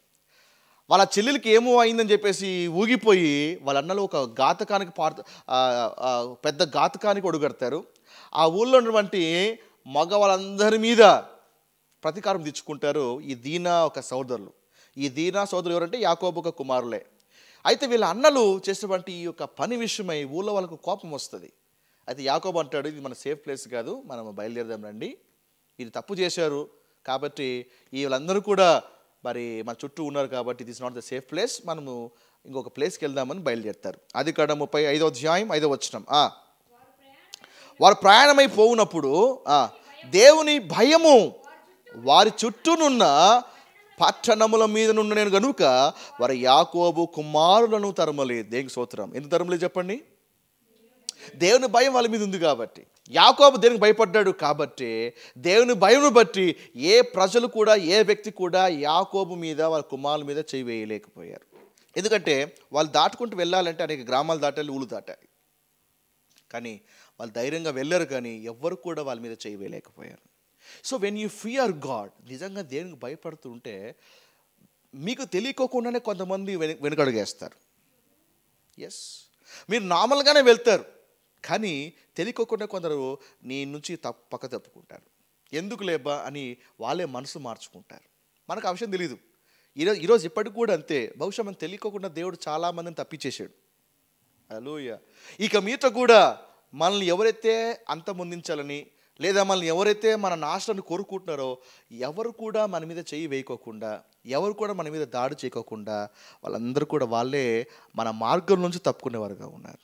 వాళ్ళ చెల్లెలకి ఏమో అయిందని చెప్పేసి ఊగిపోయి వాళ్ళ అన్నలు ఒక ఘాతకానికి పెద్ద ఘాతకానికి ఒడుగడతారు. ఆ ఊళ్ళో ఉన్నటువంటి మగ వాళ్ళందరి మీద ప్రతీకారం తెచ్చుకుంటారు ఈ దీనా ఒక సోదరులు. ఈ దీనా సోదరులు ఎవరంటే యాకోబు ఒక కుమారులే. అయితే వీళ్ళ అన్నలు చేసినటువంటి ఈ యొక్క పని విషయమై ఊళ్ళో వాళ్ళకు కోపం వస్తుంది. అయితే యాకోబు అంటాడు, ఇది మన సేఫ్ ప్లేస్ కాదు, మనం బయలుదేరదాం రండి, ఇది తప్పు చేశారు కాబట్టి వీళ్ళందరూ కూడా మరి మన చుట్టూ ఉన్నారు కాబట్టి ఇది is not the safe place, మనము ఇంకొక ప్లేస్కి వెళ్దామని బయలుదేరుతారు. ఆదికాండం 35వ అధ్యాయం 5వ వచనం. వారు ప్రయాణమై పోవునప్పుడు దేవుని భయము వారి చుట్టూనున్న పట్టణముల మీద నుండి నేను గనుక వారి యాకోబు కుమారులను తరమలేదు. దేనికి స్తోత్రం. ఎందుకు తరమలేదు చెప్పండి. దేవుని భయం వాళ్ళ మీద ఉంది కాబట్టి. యాకోబు దేవునికి భయపడ్డాడు కాబట్టి దేవుని భయంను బట్టి ఏ ప్రజలు కూడా, ఏ వ్యక్తి కూడా యాకోబు మీద వాళ్ళ కుమారుల మీద చేయి వేయలేకపోయారు. ఎందుకంటే వాళ్ళు దాటుకుంటూ వెళ్ళాలంటే అనేక గ్రామాలు దాటాలి, ఊళ్ళు దాటాలి. కానీ వాళ్ళు ధైర్యంగా వెళ్ళారు, కానీ ఎవ్వరు కూడా వాళ్ళ మీద చేయి వేయలేకపోయారు. So when you fear God, నిజంగా దేవునికి భయపడుతుంటే మీకు తెలియకోకుండానే కొంతమంది వెనుకడుగేస్తారు. ఎస్, మీరు నార్మల్గానే వెళ్తారు, కానీ తెలియకోకుండా కొందరు నీ నుంచి పక్క తప్పుకుంటారు. ఎందుకు లేబా అని వాళ్ళే మనసు మార్చుకుంటారు. మనకు ఆ విషయం తెలీదు. ఈరోజు ఇప్పటికి కూడా అంతే. బహుశా మనం తెలియకోకుండా దేవుడు చాలామందిని తప్పించేశాడు. హల్లెలూయా. ఇక మీతో కూడా మనల్ని ఎవరైతే అంతమొందించాలని, లేదా మనల్ని ఎవరైతే మన నాశనాన్ని కోరుకుంటున్నారో ఎవరు కూడా మన మీద చేయి వేయకోకుండా, ఎవరు కూడా మన మీద దాడి చేయకోకుండా వాళ్ళందరూ కూడా వాళ్ళే మన మార్గం నుంచి తప్పుకునేవారుగా ఉన్నారు.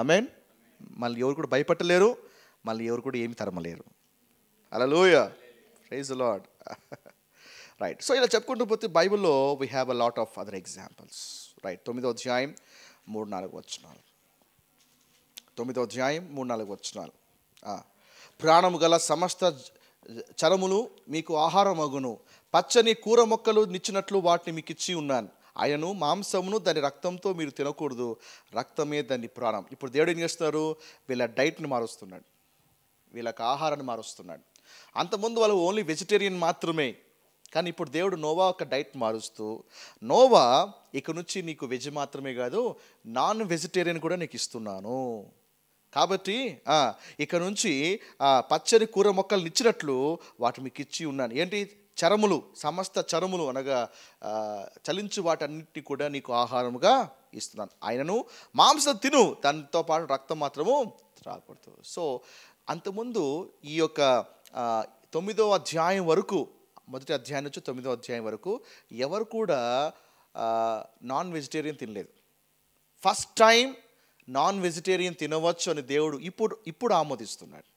ఆమేన్. మళ్ళీ ఎవరు కూడా భయపడలేరు, మళ్ళీ ఎవరు కూడా ఏమి తరమలేరు. Hallelujah. Praise the lord. Right. So ఇలా చెప్పుకుంటూ పోతే బైబిల్లో we have a lot of other examples. Right. 9వ అధ్యాయం 3-4 వచనాలు. 9వ అధ్యాయం 3-4 వచనాలు. ప్రాణము గల సమస్త చరములు మీకు ఆహారం అగును, పచ్చని కూర మొక్కలు నిచ్చినట్లు వాటిని మీకు ఇచ్చి ఉన్నాను. ఆయనను మాంసమును దాని రక్తంతో మీరు తినకూడదు, రక్తమే దాని ప్రాణం. ఇప్పుడు దేవుడు ఏం చేస్తున్నారు, వీళ్ళ డైట్ని మారుస్తున్నాడు, వీళ్ళకి ఆహారాన్ని మారుస్తున్నాడు. అంతకుముందు వాళ్ళు ఓన్లీ వెజిటేరియన్ మాత్రమే, కానీ ఇప్పుడు దేవుడు నోవా ఒక డైట్ మారుస్తూ, నోవా ఇక నుంచి నీకు వెజ్ మాత్రమే కాదు, నాన్ వెజిటేరియన్ కూడా నీకు ఇస్తున్నాను. కాబట్టి ఇక నుంచి పచ్చని కూర మొక్కలు ఇచ్చినట్లు వాటి మీకు ఇచ్చి ఉన్నాను. ఏంటి? చరములు, సమస్త చరములు అనగా చలించు వాటన్నిటిని కూడా నీకు ఆహారముగా ఇస్తున్నాను. ఆయనను మాంసం తిను, దానితో పాటు రక్తం మాత్రము త్రాగకూడదు. సో అంతకుముందు ఈ యొక్క 9వ అధ్యాయం వరకు, మొదటి అధ్యాయం నుంచి 9వ అధ్యాయం వరకు ఎవరు కూడా నాన్ వెజిటేరియన్ తినలేదు. ఫస్ట్ టైం నాన్ వెజిటేరియన్ తినవచ్చు అని దేవుడు ఇప్పుడు ఆమోదిస్తున్నాడు.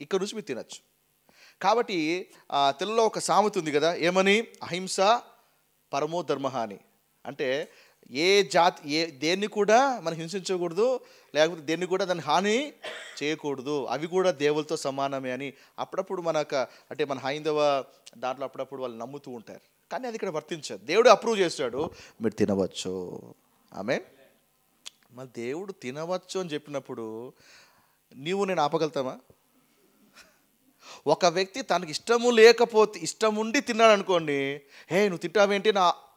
ఇక్కడ నుంచి మీరు తినచ్చు. కాబట్టి తెలుగులో ఒక సామెత ఉంది కదా, ఏమని? అహింస పరమో ధర్మ అని. అంటే దేన్ని కూడా మనం హింసించకూడదు, లేకపోతే దేన్ని కూడా దాన్ని హాని చేయకూడదు, అవి కూడా దేవులతో సమానమే అని అప్పుడప్పుడు అంటే మన హైందవ దాంట్లో అప్పుడప్పుడు వాళ్ళు నమ్ముతూ ఉంటారు. కానీ అది ఇక్కడ వర్తించదు. దేవుడు అప్రూవ్ చేస్తాడు, మీరు తినవచ్చు. ఆమేన్. మరి దేవుడు తినవచ్చు అని చెప్పినప్పుడు నీవు నేను ఆపగలుగుతామా? ఒక వ్యక్తి తనకి ఇష్టము లేకపోతే, ఇష్టం ఉండి తిన్నాడు అనుకోండి, నువ్వు తింటావేంటి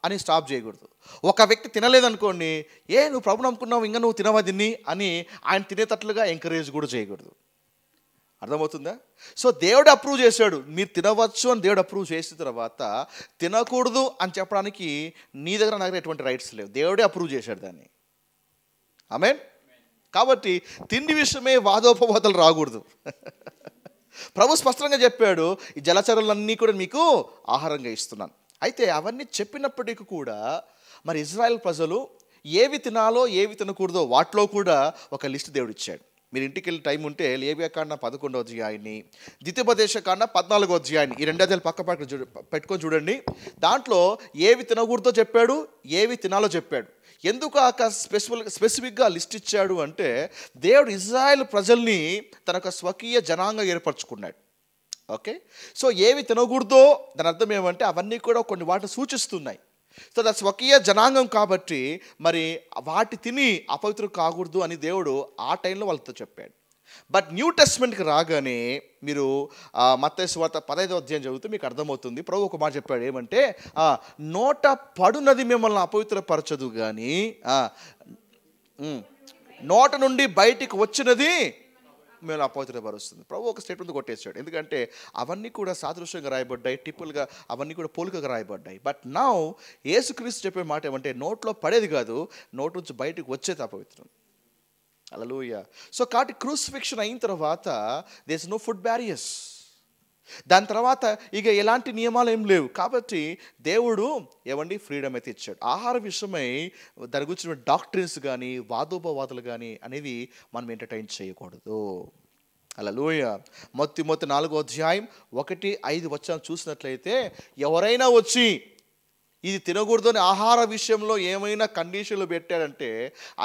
అని స్టాప్ చేయకూడదు. ఒక వ్యక్తి తినలేదనుకోండి, నువ్వు ప్రభు నమ్ముకున్నావు, ఇంకా నువ్వు తినవా దీన్ని అని ఆయన తినేటట్లుగా ఎంకరేజ్ కూడా చేయకూడదు. అర్థమవుతుందా? సో దేవుడు అప్రూవ్ చేశాడు, మీరు తినవచ్చు అని దేవుడు అప్రూవ్ చేసిన తర్వాత తినకూడదు అని చెప్పడానికి నీ దగ్గర నా దగ్గర ఎటువంటి రైట్స్ లేవు. దేవుడే అప్రూవ్ చేశాడు దాన్ని. ఆమేన్. కాబట్టి తిండి విషయమే వాదోపవాదాలు రాకూడదు. ప్రభు స్పష్టంగా చెప్పాడు, ఈ జలచరులన్నీ కూడా మీకు ఆహారంగా ఇస్తున్నాను. అయితే అవన్నీ చెప్పినప్పటికీ కూడా మరి ఇజ్రాయెల్ ప్రజలు ఏవి తినాలో ఏవి తినకూడదో వాటిలో కూడా ఒక లిస్ట్ దేవుడు ఇచ్చాడు. మీరు ఇంటికి వెళ్ళి టైం ఉంటే లేవియాకాండ 11వ అధ్యాయాన్ని, ద్వితీయోపదేశకాండ 14వ అధ్యాయాన్ని, ఈ 2 అధ్యాయాలు పక్క పెట్టుకొని చూడండి. దాంట్లో ఏవి తినకూడదో చెప్పాడు, ఏవి తినాలో చెప్పాడు. ఎందుకు స్పెసిఫిక్గా లిస్ట్ ఇచ్చాడు అంటే దేవుడు ఇజ్రాయెల్ ప్రజల్ని తన యొక్క స్వకీయ జనాంగం ఏర్పరచుకున్నాడు. ఓకే. సో ఏవి తినకూడదో దాని అర్థం ఏమంటే అవన్నీ కూడా కొన్ని వాటిని సూచిస్తున్నాయి. సో అది స్వకీయ జనాంగం కాబట్టి మరి వాటి తిని అపవిత్రం కాకూడదు అని దేవుడు ఆ టైంలో వాళ్ళతో చెప్పాడు. బట్ న్యూ టెస్ట్మెంట్కి రాగానే మీరు మత్తయి సువార్త 15వ అధ్యాయం చదివితే మీకు అర్థమవుతుంది. ప్రభు ఒక మాట చెప్పాడు, ఏమంటే నోట పడునది మిమ్మల్ని అపవిత్రపరచదు కానీ నోట నుండి బయటికి వచ్చినది మేము అపవిత్రపరుస్తుంది. ప్రభు ఒక స్టేట్మెంట్ కొట్టేశాడు. ఎందుకంటే అవన్నీ కూడా సాదృశ్యంగా రాయబడ్డాయి, టిప్పులుగా అవన్నీ కూడా పోలికగా రాయబడ్డాయి. బట్ నౌ యేసుక్రీస్తు చెప్పే మాట ఏమంటే నోట్లో పడేది కాదు, నోటి నుంచి బయటకు వచ్చేది అపవిత్రం. హల్లెలూయా. సో కాబట్టి క్రూసిఫిక్షన్ అయిన తర్వాత there is no food barriers. దాని తర్వాత ఇక ఎలాంటి నియమాలు ఏం లేవు. కాబట్టి దేవుడు ఫ్రీడమ్ అయితే ఇచ్చాడు. ఆహార విషయమై దాని గురించిన డాక్టరీన్స్ కానీ వాదోపవాదాలు కానీ అనేవి మనం ఎంటర్టైన్ చేయకూడదు. హల్లెలూయా. మొత్తం 4వ అధ్యాయం 1-5 వచనం చూసినట్లయితే ఎవరైనా వచ్చి ఇది తినకూడదు అని ఆహార విషయంలో ఏమైనా కండిషన్లు పెట్టాడంటే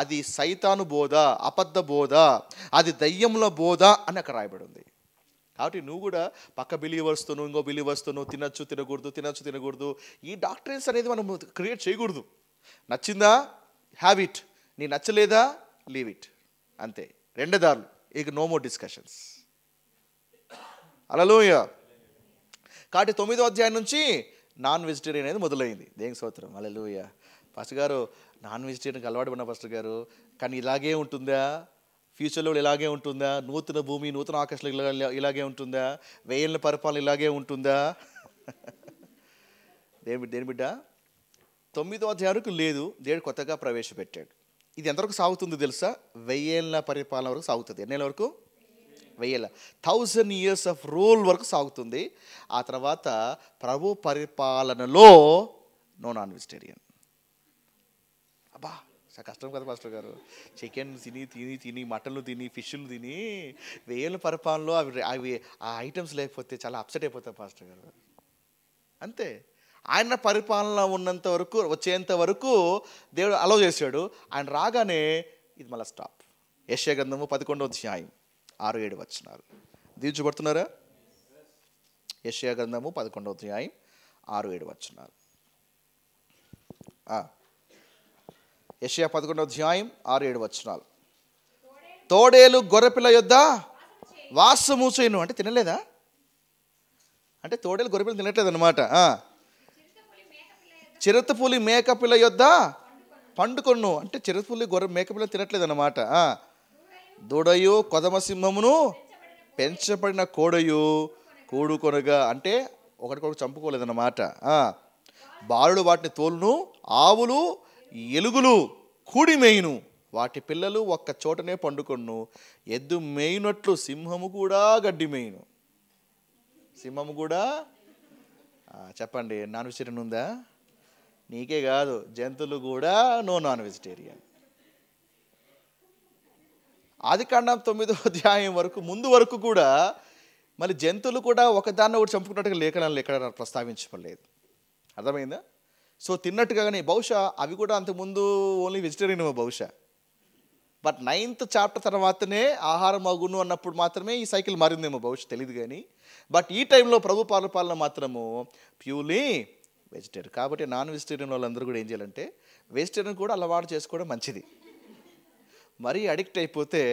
అది సైతాను బోధ, అబద్ధ బోధ, అది దయ్యముల బోధ అని అక్కడ రాయబడి ఉంది. కాబట్టి నువ్వు కూడా పక్క బిలీవర్స్తోను ఇంకో బిలీవర్స్తోను తినచ్చు తినకూడదు ఈ డాక్టరీన్స్ అనేది మనం క్రియేట్ చేయకూడదు. నచ్చిందా హ్యావ్ ఇట్, నీ నచ్చలేదా లీవ్ ఇట్, అంతే. 2 దారులు. ఇక నో మోర్ డిస్కషన్స్. హల్లెలూయా. కాబట్టి 9వ అధ్యాయం నుంచి నాన్ వెజిటేరియన్ అనేది మొదలైంది. దేవునికి స్తోత్రం. హల్లెలూయా. పాస్టర్ గారు నాన్ వెజిటేరియన్కి అలవాటు పడిన పాస్టర్ గారు, కానీ ఇలాగే ఉంటుందా, ఫ్యూచర్లో ఇలాగే ఉంటుందా, నూతన భూమి నూతన ఆకాశాలు ఇలాగే ఉంటుందా, 1000 ఏళ్ల పరిపాలన ఇలాగే ఉంటుందా? దేని బిడ్డ 9వ అధ్యాయం వరకు లేదు, దేవుడు కొత్తగా ప్రవేశపెట్టాడు. ఇది ఎంతవరకు సాగుతుంది తెలుసా? 1000 ఏళ్ల పరిపాలన వరకు సాగుతుంది. ఎన్నేళ్ళ వరకు? 1000 years ఆఫ్ రూల్ వరకు సాగుతుంది. ఆ తర్వాత ప్రభు పరిపాలనలో నో నాన్ వెజిటేరియన్. అబ్బా కష్టం కదా పాస్టర్ గారు, చికెన్ తిని మటన్లు తిని ఫిష్లు తిని 1000 ఏళ్ల పరిపాలనలో అవి ఆ ఐటమ్స్ లేకపోతే చాలా అప్సెట్ అయిపోతారు పాస్టర్ గారు. అంతే. ఆయన పరిపాలన ఉన్నంత వరకు, వచ్చేంత వరకు దేవుడు అలౌ చేశాడు. ఆయన రాగానే ఇది మళ్ళీ స్టాప్. యెషయా గ్రంథము 11వ అధ్యాయం 6-7 వచనాలు దీవించబడుతున్నారా? యెషయా గ్రంథము 11వ అధ్యాయం 6-7 వచనాలు. యెషయా 11వ అధ్యాయం 6-7 వచనాలు. తోడేలు గొర్రెపిల్ల యొద్ద వాసము చేయును. అంటే తినలేదా? అంటే తోడేలు గొర్రెపిల్ల తినట్లేదు అనమాట. చిరుతపులి మేకపిల్ల యొద్ద పండుకొను. అంటే చిరుతపులి మేకపిల్ల తినట్లేదు అనమాట. దూడయు కొదమ సింహమును పెంచబడిన కోడయు కూడుకొనగా, అంటే ఒకరికొకరు చంపుకోలేదన్నమాట. బాలుడు వాటిని తోలును, ఆవులు ఎలుగులు కూడి మేయును, వాటి పిల్లలు ఒక్క చోటనే పండుకొను, ఎద్దు మేయినట్లు సింహము కూడా గడ్డి మేయును. సింహము కూడా చెప్పండి, నాన్ వెజిటేరియన్ ఉందా? నీకే కాదు, జంతువులు కూడా నో నాన్ వెజిటేరియన్. ఆదికాండం 9వ అధ్యాయం వరకు ముందు వరకు కూడా మళ్ళీ జంతువులు కూడా ఒకదాన్ని ఒకటి చంపుకున్నట్టుగా లేఖనాలు ఎక్కడ ప్రస్తావించబడలేదు. అర్థమైందా? సో తిన్నట్టుగానే బహుశా అవి కూడా అంతకుముందు ఓన్లీ వెజిటేరియన్ బహుశా. బట్ 9th చాప్టర్ తర్వాతనే ఆహారం అగును అన్నప్పుడు మాత్రమే ఈ సైకిల్ మారిందేమో బహుశా, తెలియదు కానీ. బట్ ఈ టైంలో ప్రభు పాలన మాత్రము ప్యూర్లీ వెజిటేరియన్. కాబట్టి నాన్ వెజిటేరియన్ వాళ్ళందరూ కూడా ఏం చేయాలంటే వెజిటేరియన్ కూడా అలవాటు చేసుకోవడం మంచిది. మరీ అడిక్ట్ అయిపోతే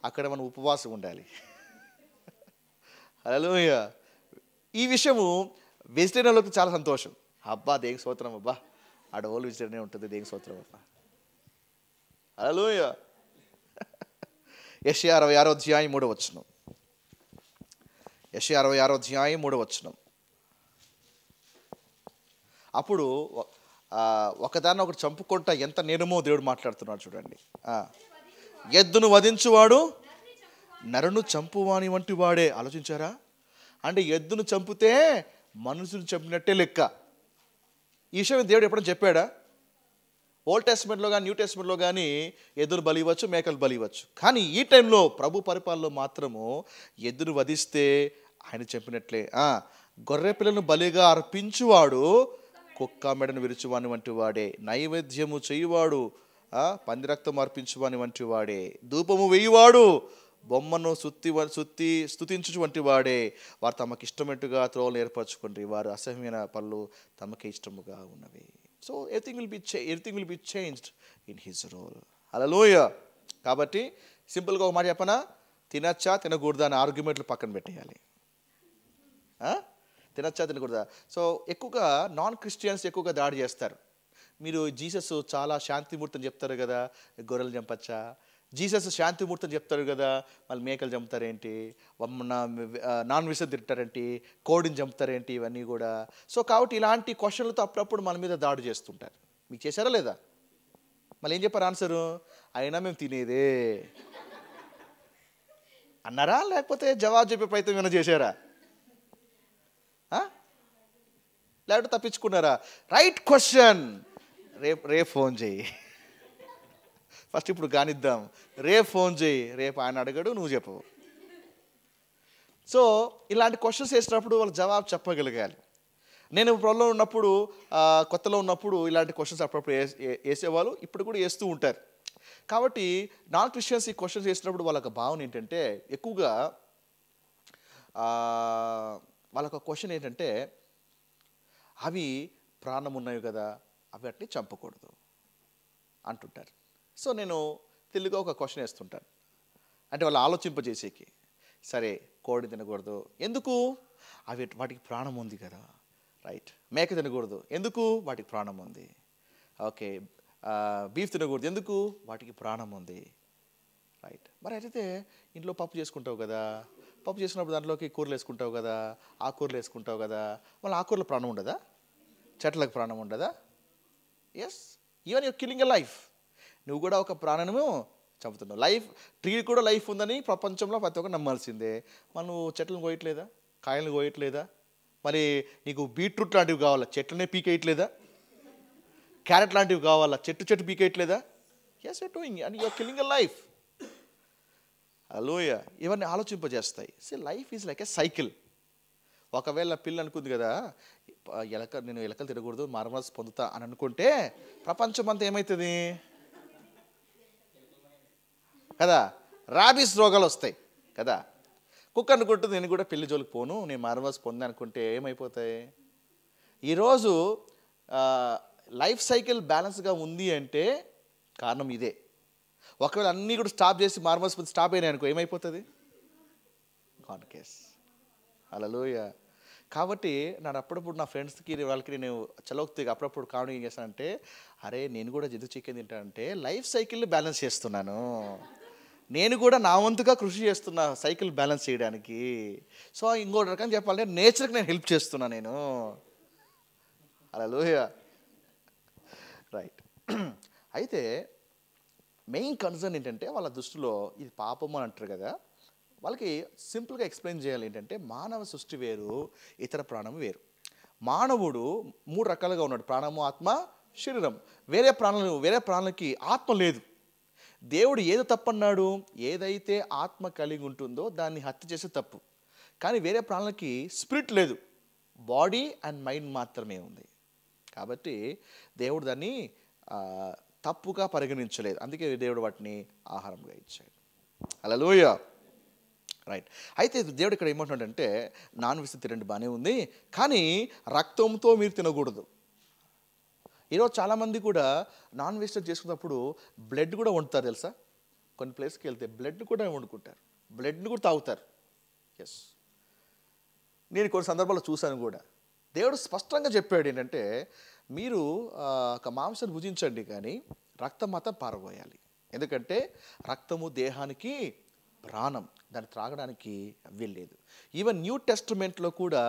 అక్కడ మనం ఉపవాసం ఉండాలి. హల్లెలూయా. ఈ విషయము వెజిటేరియన్లకు చాలా సంతోషం. అబ్బా దేవునికి స్తోత్రం, అబ్బా ఆడ ఓన్లీ వెజిటేరియన్ ఉంటుంది, దేవునికి స్తోత్రం అబ్బా. హల్లెలూయా. యెషయా 66వ అధ్యాయం 3వ వచనం. యెషయా 66వ అధ్యాయం 3వ వచనం. అప్పుడు ఒకదాన్ని ఒకటి చంపుకుంటా ఎంత నేరమో దేవుడు మాట్లాడుతున్నాడు చూడండి. ఎద్దును వధించువాడు నరును చంపువాని వంటి వాడే. ఆలోచించారా? అంటే ఎద్దును చంపితే మనుషులు చంపినట్టే లెక్క. ఈ విషయం దేవుడు ఎప్పుడైనా చెప్పాడా? ఓల్డ్ టెస్ట్మెంట్లో కానీ న్యూ టెస్ట్మెంట్లో కానీ ఎద్దును బలి ఇవ్వచ్చు, మేకలు బలి ఇవ్వచ్చు. కానీ ఈ టైంలో ప్రభు పరిపాలనలో మాత్రము ఎద్దును వధిస్తే ఆయన చంపినట్లే. గొర్రె పిల్లను బలిగా అర్పించువాడు కుక్క మెడను విరుచువాని వంటి వాడే. నైవేద్యము చేయువాడు పంది రక్తం అర్పించువాని వంటి వాడే. ధూపము వేయువాడు బొమ్మను స్తుతించు వంటి వాడే. వారు తమకు ఇష్టమైనట్టుగా త్రోవలు ఏర్పరచుకుంటారు, వారు అసహ్యమైన పనులు తమకే ఇష్టముగా ఉన్నవి. So everything will be changed in his role. Hallelujah. కాబట్టి సింపుల్గా ఒక మాట చెప్పనా, తినచ్చా తినకూడదా అని ఆర్గ్యుమెంట్లు పక్కన పెట్టేయాలి. తినచ్చా తినకూడదా. సో ఎక్కువగా నాన్ క్రిస్టియన్స్ ఎక్కువగా దాడి చేస్తారు. మీరు జీసస్ చాలా శాంతిమూర్తి అని చెప్తారు కదా, గొర్రెలు చంపచ్చా? జీసస్ శాంతిమూర్తి అని చెప్తారు కదా, వాళ్ళు మేకలు చంపుతారేంటి, నాన్ వెజ్ తింటారేంటి, కోడిని చంపుతారేంటి, ఇవన్నీ కూడా. సో కాబట్టి ఇలాంటి క్వశ్చన్లతో అప్పుడప్పుడు మన మీద దాడి చేస్తుంటారు. మీకు చేశారా లేదా? మళ్ళీ ఏం చెప్పారు ఆన్సరు? అయినా మేము తినేదే అన్నారా, లేకపోతే జవాబు చెప్పే ప్రయత్నం ఏమైనా చేశారా? లేకపోతే తప్పించుకున్నారా? Right question. రేపు ఫోన్ చేయి ఫస్ట్, ఇప్పుడు కానిద్దాం. రేపు ఫోన్ చేయి, రేపు ఆయన అడగడు, నువ్వు చెప్పవు. సో ఇలాంటి క్వశ్చన్స్ వేసినప్పుడు వాళ్ళు జవాబు చెప్పగలగాలి. నేను పొలంలో ఉన్నప్పుడు, కొత్తలో ఉన్నప్పుడు ఇలాంటి క్వశ్చన్స్ అప్పుడప్పుడు వేసేవాళ్ళు, ఇప్పుడు కూడా వేస్తూ ఉంటారు. కాబట్టి నాన్ క్రిస్టియన్స్ ఈ క్వశ్చన్స్ వేసినప్పుడు వాళ్ళకి భావన ఏంటంటే, ఎక్కువగా వాళ్ళొక క్వశ్చన్ ఏంటంటే, అవి ప్రాణం ఉన్నాయి కదా, అవి వాటిని చంపకూడదు అంటుంటారు. సో నేను తెలుగుగా ఒక క్వశ్చన్ వేస్తుంటాను, అంటే వాళ్ళు ఆలోచింపజేసేకి. సరే, కోడి తినకూడదు ఎందుకు? వాటికి ప్రాణం ఉంది కదా, రైట్. మేక తినకూడదు ఎందుకు? వాటికి ప్రాణం ఉంది. ఓకే, బీఫ్ తినకూడదు ఎందుకు? వాటికి ప్రాణం ఉంది, రైట్. మరి అయితే ఇంట్లో పప్పు చేసుకుంటావు కదా, పప్పు చేసుకున్నప్పుడు దాంట్లోకి కూరలు వేసుకుంటావు కదా, ఆకుకూరలు వేసుకుంటావు కదా, మళ్ళీ ఆకుకూరలో ప్రాణం ఉండదా? చెట్లకు ప్రాణం ఉండదా? Yes, even you're killing a life. నువ్వు కూడా ఒక ప్రాణము చంపుతున్నావు. లైఫ్, ట్రీ కూడా లైఫ్ ఉందని ప్రపంచంలో ప్రతి ఒక్కరు నమ్మాల్సిందే. మరి నువ్వు చెట్లను కోయట్లేదా? కాయలను కోయట్లేదా? మరి నీకు బీట్రూట్ లాంటివి కావాలా, చెట్లనే పీకేయట్లేదా? క్యారెట్ లాంటివి కావాలా, చెట్టు పీకేయట్లేదా? Yes, you're doing and you're killing a life. Hallelujah. ఇవన్నీ ఆలోచింపజేస్తాయి. See life is like a cycle. ఒకవేళ పిల్ల అనుకుంది కదా, నేను ఎలకలు తినకూడదు, మారమస్ పొందుతా అని అనుకుంటే ప్రపంచం అంతా ఏమవుతుంది కదా, రాబీస్ రోగాలు వస్తాయి కదా. కుక్క అనుకుంటుంది, నేను కూడా పెళ్లి జోలికి పోను, నేను మారమస్ పొందా అనుకుంటే ఏమైపోతాయి? ఈరోజు లైఫ్ సైకిల్ బ్యాలెన్స్గా ఉంది అంటే కారణం ఇదే. ఒకవేళ అన్నీ కూడా స్టాప్ చేసి మారమస్ స్టాప్ అయినాయి అనుకో, ఏమైపోతుంది? Gone case. హల్లెలూయా. కాబట్టి నేను అప్పుడప్పుడు నా ఫ్రెండ్స్కి వాళ్ళకి నేను చలోక్తిగా అప్పుడప్పుడు కామెడీ ఏం చేస్తానంటే, అరే నేను కూడా జంతు చికెన్ తింటానంటే లైఫ్ సైకిల్ని బ్యాలెన్స్ చేస్తున్నాను. నేను కూడా నా వంతుగా కృషి చేస్తున్నా సైకిల్ బ్యాలెన్స్ చేయడానికి. సో ఇంకో రకంగా చెప్పాలంటే నేచర్కి నేను హెల్ప్ చేస్తున్నా నేను. హల్లెలూయా. రైట్. అయితే మెయిన్ కన్సర్న్ ఏంటంటే వాళ్ళ దృష్టిలో ఇది పాపం అని అంటారు కదా, వాళ్ళకి సింపుల్గా ఎక్స్ప్లెయిన్ చేయాలి. ఏంటంటే మానవ సృష్టి వేరు, ఇతర ప్రాణం వేరు. మానవుడు 3 రకాలుగా ఉన్నాడు: ప్రాణము, ఆత్మ, శరీరం. వేరే ప్రాణాలకి ఆత్మ లేదు. దేవుడు ఏది తప్పన్నాడు? ఏదైతే ఆత్మ కలిగి ఉంటుందో దాన్ని హత్య చేసే తప్పు. కానీ వేరే ప్రాణాలకి స్పిరిట్ లేదు, బాడీ అండ్ మైండ్ మాత్రమే ఉంది. కాబట్టి దేవుడు దాన్ని తప్పుగా పరిగణించలేదు. అందుకే దేవుడు వాటిని ఆహారంగా ఇచ్చాడు. హల్లెలూయా. రైట్. అయితే దేవుడు ఇక్కడ ఏమంటున్నాడంటే నాన్ వెజ్ తినండి బాగానే ఉంది, కానీ రక్తంతో మీరు తినకూడదు. ఈరోజు చాలామంది కూడా నాన్ వెజిటేరియన్ చేసుకున్నప్పుడు బ్లడ్ కూడా వండుతారు తెలుసా. కొన్ని ప్లేస్కి వెళ్తే బ్లడ్ కూడా వండుకుంటారు, బ్లడ్ని కూడా తాగుతారు. ఎస్, నేను కొన్ని సందర్భాల్లో చూశాను కూడా. దేవుడు స్పష్టంగా చెప్పాడు ఏంటంటే మీరు ఒక మాంసాన్ని భుజించండి కానీ రక్తం మాత్రం పారబోయాలి. ఎందుకంటే రక్తము దేహానికి ప్రాణం, దాన్ని త్రాగడానికి వీల్లేదు. ఈవెన్ న్యూ టెస్టమెంట్లో కూడా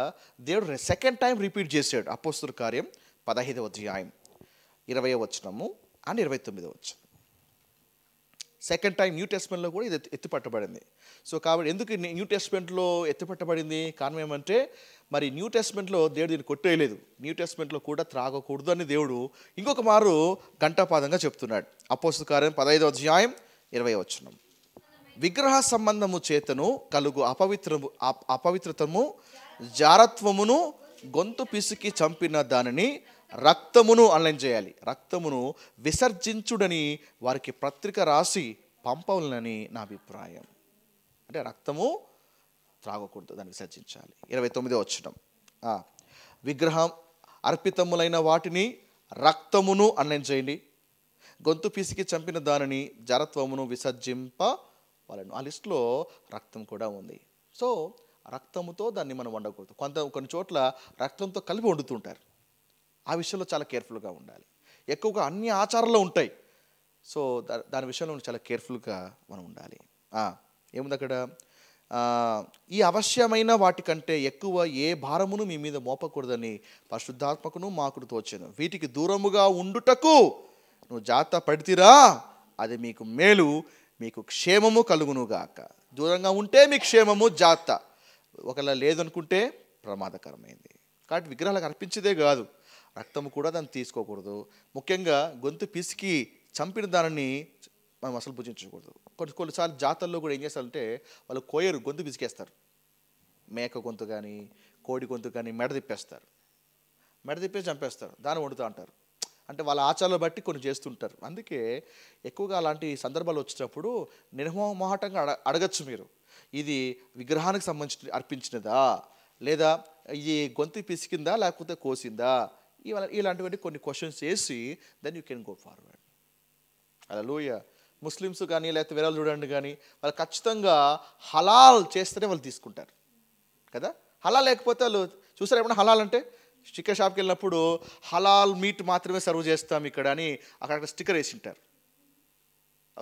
దేవుడు సెకండ్ టైం రిపీట్ చేశాడు. అపోస్తలుల కార్యం 15వ అధ్యాయం 20వ వచనము అండ్ 29వ వచనం. సెకండ్ టైం న్యూ టెస్ట్మెంట్లో కూడా ఇది ఎత్తిపట్టబడింది. సో కాబట్టి ఎందుకు న్యూ టెస్ట్మెంట్లో ఎత్తిపట్టబడింది? కారణం ఏమంటే మరి న్యూ టెస్ట్మెంట్లో దేవుడు దీన్ని కొట్టేయలేదు. న్యూ టెస్ట్మెంట్లో కూడా త్రాగకూడదు అని దేవుడు ఇంకొక మారు ఘంటాపాదంగా చెప్తున్నాడు. అపోస్తలుల కార్యం 15వ అధ్యాయం 20వ వచనం. విగ్రహ సంబంధము చేతను కలుగు అపవిత్రతము జారత్వమును గొంతు పిసికి చంపిన దానిని రక్తమును అనలైన్ చేయాలి. రక్తమును విసర్జించుడని వారికి పత్రిక రాసి పంపవలనని నా అభిప్రాయం. అంటే రక్తము త్రాగకూడదు, దాన్ని విసర్జించాలి. 29వ వచనం. విగ్రహం అర్పితములైన వాటిని రక్తమును అనలైన్ చేయండి. గొంతు పిసికి చంపిన దానిని జరత్వమును విసర్జింపవలను. ఆ లిస్టులో రక్తం కూడా ఉంది. సో రక్తముతో దాన్ని మనం వండకూడదు. కొన్ని చోట్ల రక్తంతో కలిపి వండుతుంటారు. ఆ విషయంలో చాలా కేర్ఫుల్గా ఉండాలి. ఎక్కువగా అన్ని ఆచారాల్లో ఉంటాయి. సో దాని విషయంలో చాలా కేర్ఫుల్గా మనం ఉండాలి. ఏముంది అక్కడ? ఈ అవశ్యమైన వాటికంటే ఎక్కువ ఏ భారమును మీ మీద మోపకూడదని పరిశుద్ధాత్మకును మాకును తోచెను. వీటికి దూరముగా ఉండుటకు నువ్వు జాగ్రత్త పడితిరా, అది మీకు మేలు, మీకు క్షేమము కలుగునుగాక. దూరంగా ఉంటే మీకు క్షేమము, జాగ్రత్త. ఒకవేళ లేదనుకుంటే ప్రమాదకరమైంది. కాబట్టి విగ్రహాలకు అర్పించేదే కాదు, రక్తము కూడా దాన్ని తీసుకోకూడదు. ముఖ్యంగా గొంతు పిసికి చంపిన దానిని మనం అసలు భుజించకూడదు. కొన్నిసార్లు జాతరలో కూడా ఏం చేస్తారంటే వాళ్ళు కోయరు, గొంతు పిసికేస్తారు. మేక గొంతు కానీ కోడి గొంతు కానీ మెడ తిప్పేస్తారు. మెడ తిప్పేసి చంపేస్తారు, దాన్ని వండుతూ అంటారు. అంటే వాళ్ళ ఆచారాలు బట్టి కొన్ని చేస్తుంటారు. అందుకే ఎక్కువగా అలాంటి సందర్భాలు వచ్చినప్పుడు నిర్మోహమాటంగా అడగచ్చు మీరు, ఇది విగ్రహానికి సంబంధించి అర్పించినదా, లేదా ఇది గొంతు పిసికిందా, లేకపోతే కోసిందా, ఇలాంటివన్నీ కొన్ని క్వశ్చన్స్ వేసి then you can go forward. హల్లెలూయా. ముస్లిమ్స్ కానీ లేకపోతే వేరే చూడండి కానీ వాళ్ళు ఖచ్చితంగా హలాల్ చేస్తేనే వాళ్ళు తీసుకుంటారు కదా. హలాల్ లేకపోతే వాళ్ళు చూసారు ఏమన్నా? హలాల్ అంటే చికెన్ షాప్కి వెళ్ళినప్పుడు హలాల్ మీట్ మాత్రమే సర్వ్ చేస్తాం ఇక్కడ అని అక్కడ స్టిక్కర్ వేసి ఉంటారు.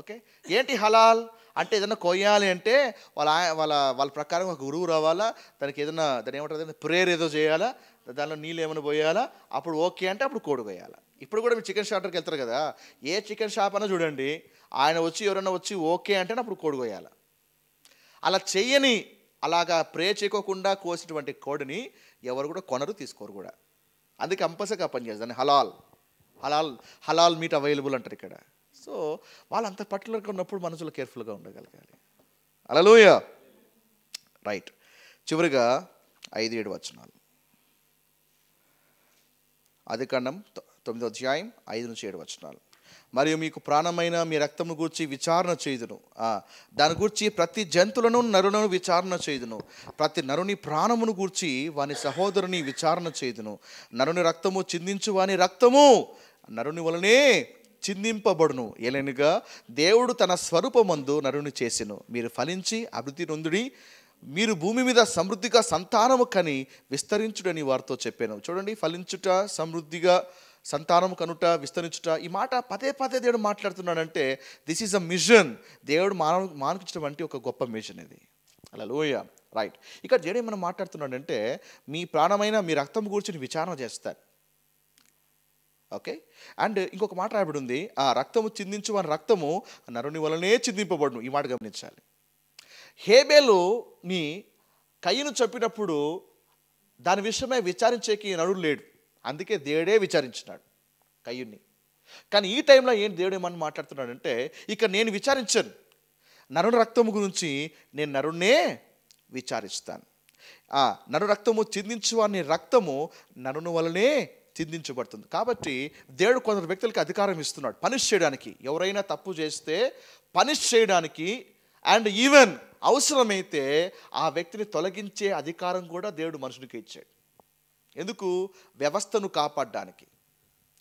ఓకే, ఏంటి హలాల్ అంటే ఏదైనా కొయ్యాలి అంటే వాళ్ళ ప్రకారం ఒక గురువు రావాలా, దానికి ఏదైనా దాని ఏమంటారు ప్రేయర్ ఏదో చేయాలా, దానిలో నీళ్ళు ఏమైనా పోయాలా, అప్పుడు ఓకే అంటే అప్పుడు కోడి కొయ్యాలా. ఇప్పుడు కూడా మీరు చికెన్ షాప్కి వెళ్తారు కదా, ఏ చికెన్ షాప్ అయినా చూడండి, ఆయన వచ్చి ఎవరైనా వచ్చి ఓకే అంటే అప్పుడు కోడి కొయ్యాలా. అలా చెయ్యని, అలాగా ప్రే చేయకోకుండా కోసినటువంటి కోడిని ఎవరు కూడా కొనరు, తీసుకోరు కూడా. అందుకే కంపల్సరీగా పని చేస్తారు. హలాల్ మీట్ అవైలబుల్ అంటారు ఇక్కడ. సో వాళ్ళంత పర్టికులర్గా ఉన్నప్పుడు మనుషులు కేర్ఫుల్గా ఉండగలగాలి. హల్లెలూయా. రైట్. చివరిగా 5-7 వచనాలు. ఆదికాండం 9వ అధ్యాయం 5-7 వచనాలు. మరియు మీకు ప్రాణమైన మీ రక్తమును గూర్చి విచారణ చేయుదును, దాని గూర్చి ప్రతి జంతువులను నరులను విచారణ చేయుదును, ప్రతి నరుని ప్రాణమును గూర్చి వాని సహోదరుని విచారణ చేయుదును. నరుని రక్తము చిందించు వాని రక్తము నరుని వలనే చిందింపబడును. ఏలైనగా దేవుడు తన స్వరూపమందు నరుని చేసెను. మీరు ఫలించి అభివృద్ధి నొందుడి, మీరు భూమి మీద సమృద్ధిగా సంతానము కని విస్తరించుడని వారితో చెప్పాను. చూడండి, ఫలించుట, సమృద్ధిగా సంతానం కనుట విస్తరించుట, ఈ మాట పదే పదే దేవుడు మాట్లాడుతున్నాడంటే దిస్ ఈజ్ అ మిషన్. దేవుడు మానకిచ్చినటువంటి ఒక గొప్ప మిషన్ ఇది. హల్లెలూయా. రైట్. ఇక్కడ దేవుడు ఏమన్నా మాట్లాడుతున్నాడంటే మీ ప్రాణమైన మీ రక్తం గురించి విచారణ చేస్తారు. ఓకే. అండ్ ఇంకొక మాట రాయబడి ఉంది, ఆ రక్తము చిందించు వాని రక్తము నరుని వలనే చిందింపబడును. ఈ మాట గమనించాలి. హేబేలుని కయ్యను చంపినప్పుడు దాని విషయమై విచారించేకి నరుడు లేడు, అందుకే దేవుడే విచారించినాడు కయ్యుని. కానీ ఈ టైంలో దేవుడు ఏమని మాట్లాడుతున్నాడంటే ఇక నేను విచారించను, నరుని రక్తము గురించి నేను నరుణ్ణే విచారిస్తాను. నరు రక్తము చిందించు వాని రక్తము నరుని వలనే చిందించబడుతుంది. కాబట్టి దేవుడు కొందరు వ్యక్తులకి అధికారం ఇస్తున్నాడు పనిష్ చేయడానికి. ఎవరైనా తప్పు చేస్తే పనిష్ చేయడానికి, అండ్ ఈవెన్ అవసరమైతే ఆ వ్యక్తిని తొలగించే అధికారం కూడా దేవుడు మనుషునికి ఇచ్చాడు. ఎందుకు? వ్యవస్థను కాపాడడానికి.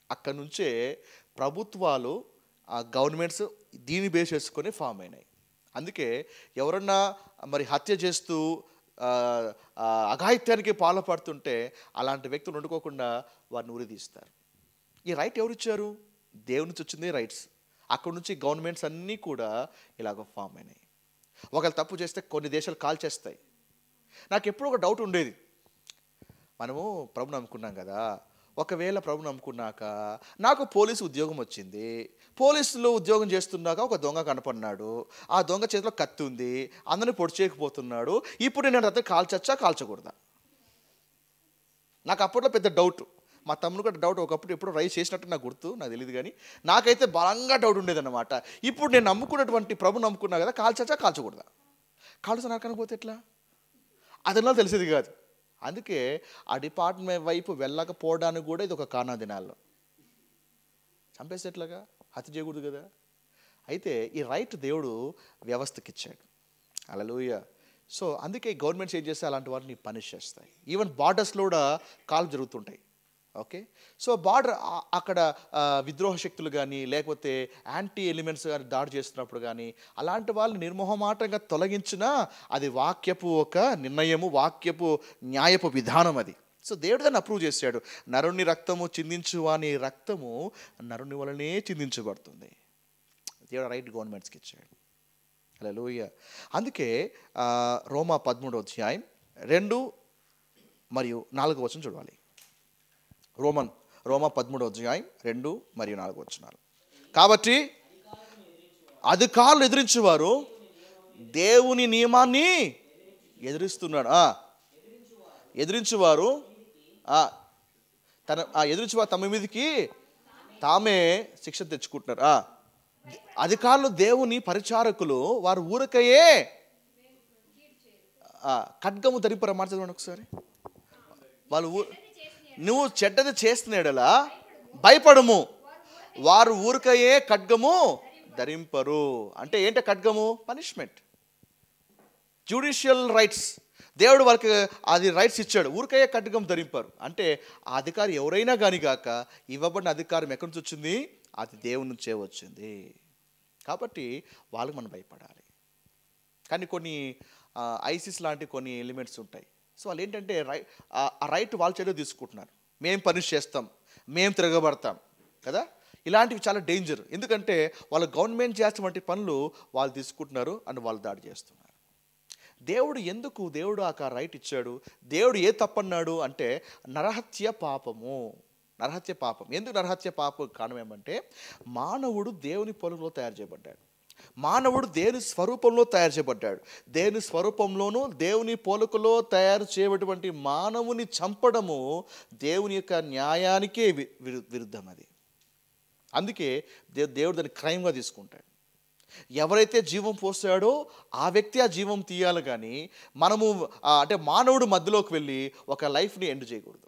అక్కడి నుంచే ప్రభుత్వాలు, గవర్నమెంట్స్ దీన్ని బేస్ చేసుకొని ఫామ్ అయినాయి. అందుకే ఎవరన్నా మరి హత్య చేస్తూ అఘాయిత్యానికి పాల్పడుతుంటే అలాంటి వ్యక్తులు వండుకోకుండా వారిని ఉరిదీస్తారు. ఈ రైట్ ఎవరు ఇచ్చారు? దేవుని నుంచి వచ్చింది రైట్స్. అక్కడి నుంచి గవర్నమెంట్స్ అన్నీ కూడా ఇలాగ ఫామ్ అయినాయి. ఒకవేళ తప్పు చేస్తే కొన్ని దేశాలు కాల్ చేస్తాయి. నాకు ఎప్పుడూ ఒక డౌట్ ఉండేది, మనము ప్రభుని నమ్ముకున్నాం కదా, ఒకవేళ ప్రభుని నమ్ముకున్నాక నాకు పోలీసు ఉద్యోగం వచ్చింది, పోలీసులో ఉద్యోగం చేస్తున్నాక ఒక దొంగ కనపడినాడు, ఆ దొంగ చేతిలో కత్తి ఉంది, అందరిని పొడి చేయకపోతున్నాడు, ఇప్పుడు నేను అతను కాల్చచ్చా కాల్చకూడదా? నాకు అప్పట్లో పెద్ద డౌట్. మా తమ్ముడు కూడా డౌట్ ఒకప్పుడు ఎప్పుడు రైస్ చేసినట్టు నాకు గుర్తు, నాకు తెలియదు. కానీ నాకైతే బలంగా డౌట్ ఉండేదన్నమాట. ఇప్పుడు నేను నమ్ముకున్నటువంటి ప్రభు నమ్ముకున్నా కదా, కాల్చచ్చా కాల్చకూడదా? కాల్చా నరకనిపోతే ఎట్లా? అదన్నా తెలిసేది కాదు. అందుకే ఆ డిపార్ట్మెంట్ వైపు వెళ్ళకపోవడానికి కూడా ఇది ఒక కారణం. దినాల్లో చంపేస్తే ఎట్లాగా? హత్య చేయకూడదు కదా. అయితే ఈ రైట్ దేవుడు వ్యవస్థకి ఇచ్చాడు. హల్లెలూయా. సో అందుకే గవర్నమెంట్స్ ఏం చేస్తే అలాంటి వారిని పనిష్ చేస్తాయి. ఈవెన్ బార్డర్స్లో కూడా కాల్ జరుగుతుంటాయి. ఓకే. సో బార్డర్ అక్కడ విద్రోహ శక్తులు కానీ లేకపోతే యాంటీ ఎలిమెంట్స్ కానీ దాడి చేస్తున్నప్పుడు కానీ అలాంటి వాళ్ళని నిర్మోహమాటంగా తొలగించినా అది వాక్యపు ఒక నిర్ణయము, వాక్యపు న్యాయపు విధానం అది. సో దేవుడు దాన్ని అప్రూవ్ చేశాడు. నరుని రక్తము చిందించు వాని రక్తము నరుని వలనే చిందించబడుతుంది. దేవుడు రైట్ గవర్నమెంట్స్కి ఇచ్చాడు. హల్లెలూయా. అందుకే రోమా 13వ అధ్యాయం 2 మరియు 4 వచనం చూడాలి. రోమా 13వ అధ్యాయం 2 మరియు 4 వచనాలు. కాబట్టి అధికారులు ఎదిరించేవారు దేవుని నియమాన్ని ఎదిరిస్తున్నాడు. ఎదిరించేవారు తమ మీదకి తామే శిక్ష తెచ్చుకుంటున్నారు. అధికారులు దేవుని పరిచారకులు, వారు ఊరకయే ఖడ్గము ధరింపరా? మార్చండి ఒకసారి. వాళ్ళు నువ్వు చెడ్డది చేస్తున్నాడలా భయపడము, వారు ఊరికయే ఖడ్గము ధరింపరు. అంటే ఏంటి ఖడ్గము? Punishment, judicial rights. దేవుడు వారికి అది రైట్స్ ఇచ్చాడు. ఊరికయ్యే ఖడ్గం ధరింపారు అంటే ఆ అధికారం ఎవరైనా కానీ కాక ఇవ్వబడిన అధికారం ఎక్కడి నుంచి వచ్చింది? అది దేవుని నుంచే వచ్చింది. కాబట్టి వాళ్ళకి మనం భయపడాలి. కానీ కొన్ని ఐసిస్ లాంటి కొన్ని ఎలిమెంట్స్ ఉంటాయి. సో వాళ్ళు ఏంటంటే ఆ రైట్ వాళ్ళ చేతిలో తీసుకుంటున్నారు. మేము పనిష్ చేస్తాం, మేము తిరగబడతాం కదా. ఇలాంటివి చాలా డేంజర్. ఎందుకంటే వాళ్ళ గవర్నమెంట్ చేస్తున్నటువంటి పనులు వాళ్ళు తీసుకుంటున్నారు అండ్ వాళ్ళు దాడి చేస్తున్నారు. దేవుడు ఆ రైట్ ఇచ్చాడు. దేవుడు ఏ తప్పన్నాడు అంటే నరహత్య పాపము. నరహత్య పాపం. ఎందుకు నరహత్య పాపం కారణం ఏమంటే మానవుడు దేవుని పోలికలో తయారు చేయబడ్డాడు. మానవుడు దేవుని స్వరూపంలో తయారు చేయబడ్డాడు. దేవుని స్వరూపంలోనూ దేవుని పోలికలో తయారు చేయబడినటువంటి మానవుని చంపడము దేవుని యొక్క న్యాయానికే విరుద్ధం అది. అందుకే దేవుడు దాన్ని క్రైమ్గా తీసుకుంటాడు. ఎవరైతే జీవం పోస్తాడో ఆ వ్యక్తి ఆ జీవం తీయాలి. కానీ మనము అంటే మానవుడు మధ్యలోకి వెళ్ళి ఒక లైఫ్ని ఎండ్ చేయకూడదు.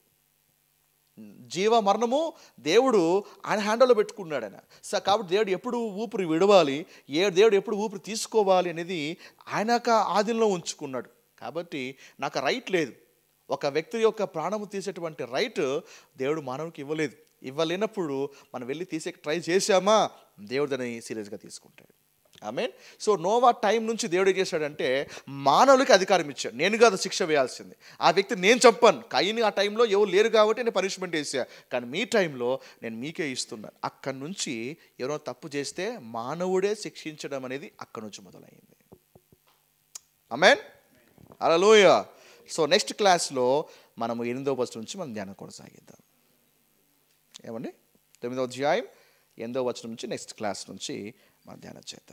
జీవ మరణము దేవుడు ఆయన హ్యాండ్లో పెట్టుకున్నాడు ఆయన. కాబట్టి దేవుడు ఎప్పుడు ఊపిరి విడవాలి, దేవుడు ఎప్పుడు ఊపిరి తీసుకోవాలి అనేది ఆయన యొక్క ఆధీనంలో ఉంచుకున్నాడు. కాబట్టి నాకు రైట్ లేదు. ఒక వ్యక్తి యొక్క ప్రాణము తీసేటువంటి రైట్ దేవుడు మానవునికి ఇవ్వలేదు. ఇవ్వలేనప్పుడు మనం వెళ్ళి తీసే ట్రై చేశామా దేవుడు దాన్ని సీరియస్గా తీసుకుంటాడు. ఆమేన్. సో నోవా టైం నుంచి దేవుడు ఏం చేశాడంటే మానవులకి అధికారం ఇచ్చాడు. నేను కాదు శిక్ష వేయాల్సింది, ఆ వ్యక్తి నేను చంపాను. కయ్యని ఆ టైంలో ఎవరు లేరు కాబట్టి నేను పనిష్మెంట్ వేసా, కానీ మీ టైంలో నేను మీకే ఇస్తున్నాను. అక్కడి నుంచి ఎవరో తప్పు చేస్తే మానవుడే శిక్షించడం అనేది అక్కడి నుంచి మొదలైంది. ఆమేన్, హల్లెలూయా. సో నెక్స్ట్ క్లాస్లో మనము 8వ వచనం నుంచి మనం ధ్యానం కొనసాగిద్దాం. ఏమండి, 9వ అధ్యాయం 8వ వచనం నుంచి నెక్స్ట్ క్లాస్ నుంచి మనం ధ్యానం చేద్దాం.